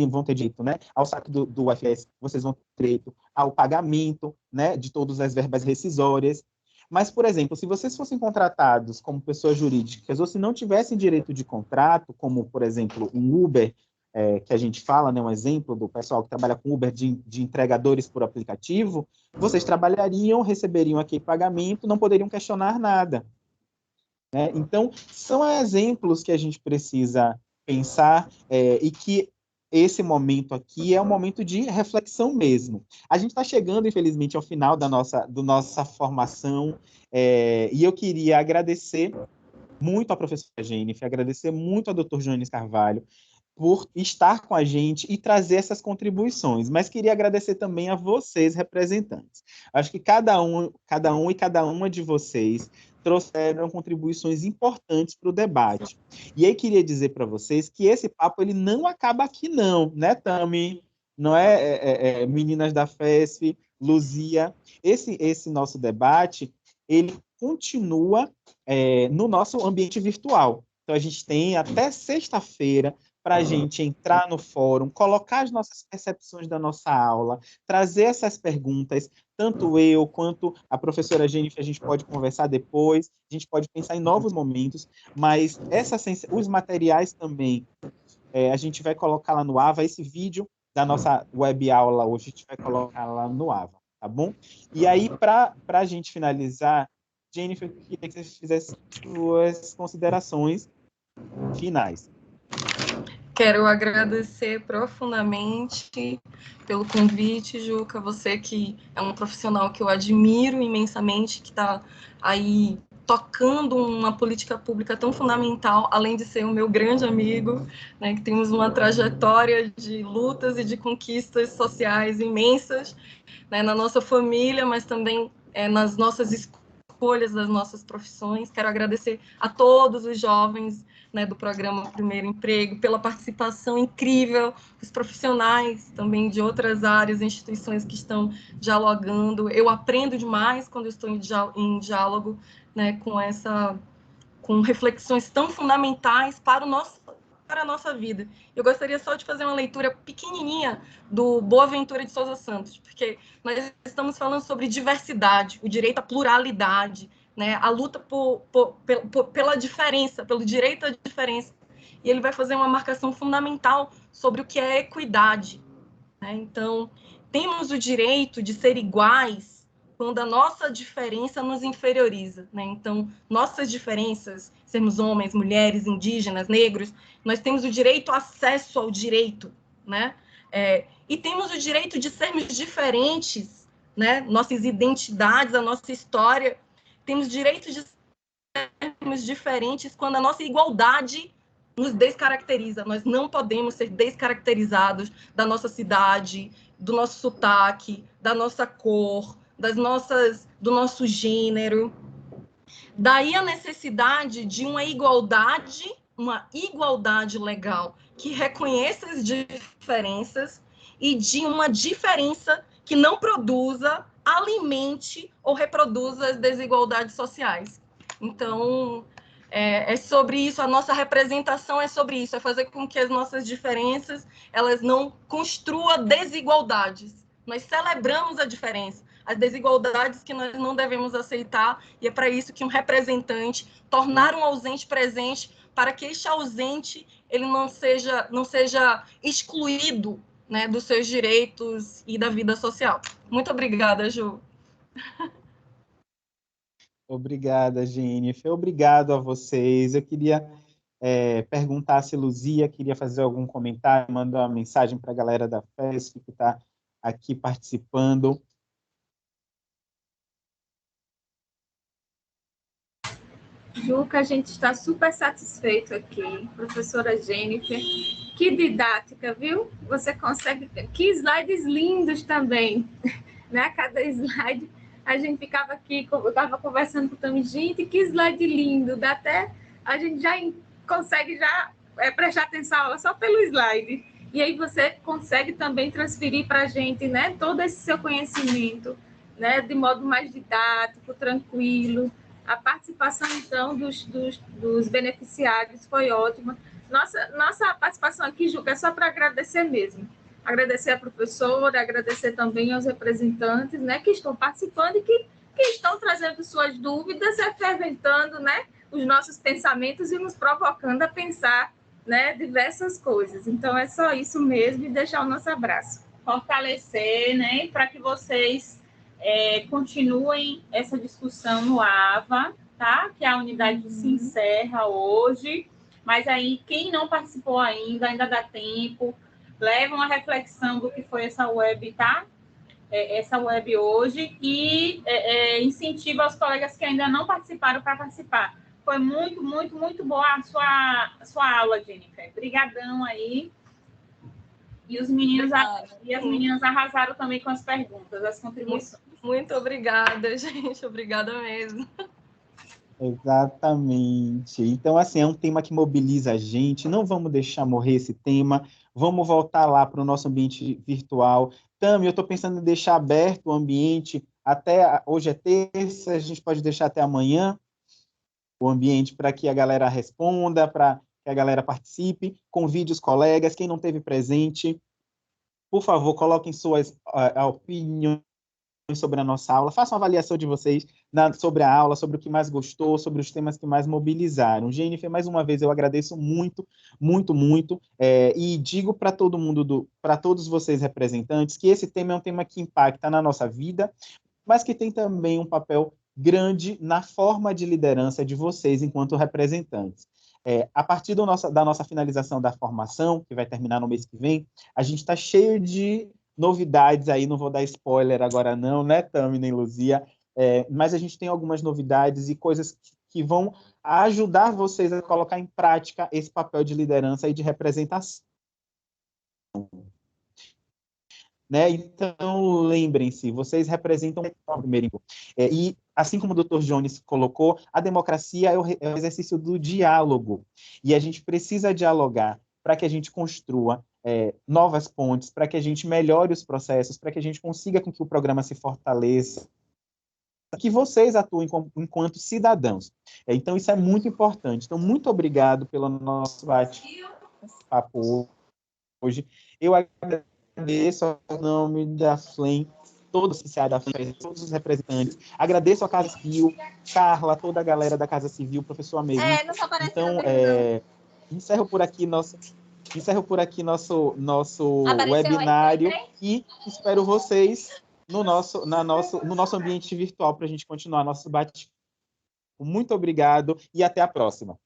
Speaker 3: vão ter direito, né, ao saque do UFS, vocês vão ter direito ao pagamento, né, de todas as verbas rescisórias. Mas, por exemplo, se vocês fossem contratados como pessoas jurídicas ou se não tivessem direito de contrato, como, por exemplo, um Uber, que a gente fala, né, um exemplo do pessoal que trabalha com Uber de entregadores por aplicativo, vocês trabalhariam, receberiam aquele pagamento, não poderiam questionar nada. Né? Então, são exemplos que a gente precisa pensar e que esse momento aqui é um momento de reflexão mesmo. A gente está chegando, infelizmente, ao final da nossa formação e eu queria agradecer muito à professora Jennifer, agradecer muito ao Dr. Jones Carvalho por estar com a gente e trazer essas contribuições, mas queria agradecer também a vocês, representantes. Acho que cada um e cada uma de vocês trouxeram contribuições importantes para o debate. E aí queria dizer para vocês que esse papo ele não acaba aqui não, né, Tami? Não meninas da FESP, Luzia. Esse nosso debate, ele continua no nosso ambiente virtual. Então, a gente tem até sexta-feira para a gente entrar no fórum, colocar as nossas percepções da nossa aula, trazer essas perguntas, tanto eu quanto a professora Jennifer, a gente pode conversar depois, a gente pode pensar em novos momentos, mas os materiais também, a gente vai colocar lá no AVA, esse vídeo da nossa web aula hoje, a gente vai colocar lá no AVA, tá bom? E aí, para a gente finalizar, Jennifer, eu queria que você fizesse suas considerações finais.
Speaker 5: Quero agradecer profundamente pelo convite, Juca, você que é um profissional que eu admiro imensamente, que está aí tocando uma política pública tão fundamental, além de ser o meu grande amigo, né, que temos uma trajetória de lutas e de conquistas sociais imensas, né, na nossa família, mas também nas nossas escolhas das nossas profissões. Quero agradecer a todos os jovens, né, do programa Primeiro Emprego, pela participação incrível, os profissionais também de outras áreas, instituições que estão dialogando. Eu aprendo demais quando eu estou em diálogo, né, com reflexões tão fundamentais para a nossa vida. Eu gostaria só de fazer uma leitura pequenininha do Boaventura de Souza Santos, porque nós estamos falando sobre diversidade, o direito à pluralidade, né, a luta pela diferença, pelo direito à diferença. E ele vai fazer uma marcação fundamental sobre o que é equidade. Né? Então, temos o direito de ser iguais quando a nossa diferença nos inferioriza. Né? Então, nossas diferenças, sermos homens, mulheres, indígenas, negros, nós temos o direito ao acesso ao direito. Né? E temos o direito de sermos diferentes, né? Nossas identidades, a nossa história. Temos direito de sermos diferentes quando a nossa igualdade nos descaracteriza. Nós não podemos ser descaracterizados da nossa cidade, do nosso sotaque, da nossa cor, do nosso gênero. Daí a necessidade de uma igualdade legal que reconheça as diferenças e de uma diferença que não produza, alimente ou reproduza as desigualdades sociais. Então, é sobre isso, a nossa representação é sobre isso, é fazer com que as nossas diferenças elas não construam desigualdades. Nós celebramos a diferença, as desigualdades que nós não devemos aceitar, e é para isso que um representante, tornar um ausente presente, para que este ausente ele não seja excluído, né, dos seus direitos e da vida social. Muito obrigada, Ju.
Speaker 3: Obrigada, Jennifer. Obrigado a vocês. Eu queria perguntar se Luzia queria fazer algum comentário, mandar uma mensagem para a galera da FESP que está aqui participando.
Speaker 2: Juca, a gente está super satisfeito aqui. Professora Jennifer, que didática, viu? Você consegue... Que slides lindos também, né? Cada slide, a gente ficava aqui, eu estava conversando com o Tami, gente, que slide lindo, dá até... A gente já consegue prestar atenção à aula só pelo slide. E aí você consegue também transferir para a gente, né? Todo esse seu conhecimento, né? De modo mais didático, tranquilo. A participação, então, dos beneficiários foi ótima. Nossa participação aqui, Juca, é só para agradecer mesmo. Agradecer à professora, agradecer também aos representantes, né, que estão participando e que estão trazendo suas dúvidas, fermentando, né, os nossos pensamentos e nos provocando a pensar, né, diversas coisas. Então, é só isso mesmo e deixar o nosso abraço.
Speaker 7: Fortalecer, né, para que vocês continuem essa discussão no AVA, tá? Que a unidade se encerra hoje, mas aí quem não participou ainda dá tempo, leva uma reflexão do que foi essa web, tá? Essa web hoje e incentiva os colegas que ainda não participaram para participar. Foi muito, muito, muito boa a sua aula, Jennifer. Obrigadão aí. E os meninos e as meninas arrasaram também com as perguntas, as contribuições.
Speaker 5: Muito obrigada, gente. Obrigada mesmo.
Speaker 3: Exatamente. Então, assim, é um tema que mobiliza a gente. Não vamos deixar morrer esse tema. Vamos voltar lá para o nosso ambiente virtual. Tami, eu estou pensando em deixar aberto o ambiente até... Hoje é terça, a gente pode deixar até amanhã o ambiente para que a galera responda, para que a galera participe, convide os colegas, quem não teve presente, por favor, coloquem suas opiniões sobre a nossa aula, façam uma avaliação de vocês sobre a aula, sobre o que mais gostou, sobre os temas que mais mobilizaram. Jennifer, mais uma vez, eu agradeço muito, muito, muito, e digo para todo mundo, para todos vocês representantes, que esse tema é um tema que impacta na nossa vida, mas que tem também um papel grande na forma de liderança de vocês enquanto representantes. A partir da nossa finalização da formação, que vai terminar no mês que vem, a gente está cheio de novidades aí, não vou dar spoiler agora não, né, Tami, nem Luzia, mas a gente tem algumas novidades e coisas que vão ajudar vocês a colocar em prática esse papel de liderança e de representação. Né? Então, lembrem-se, vocês representam o primeiro. E, assim como o Dr. Jones colocou, a democracia é o exercício do diálogo. E a gente precisa dialogar para que a gente construa novas pontes, para que a gente melhore os processos, para que a gente consiga com que o programa se fortaleça, que vocês atuem enquanto cidadãos. Então, isso é muito importante. Então, muito obrigado pelo nosso bate-papo hoje. Eu agradeço ao nome da FLEM, todos os oficiais da FLEM, todos os representantes. Agradeço a Casa Civil, Carla, toda a galera da Casa Civil, professor Amelie.
Speaker 1: Não tá aparecendo.
Speaker 3: Então, encerro por aqui nosso webinário e espero vocês no nosso ambiente virtual para a gente continuar nosso bate-papo. Muito obrigado e até a próxima.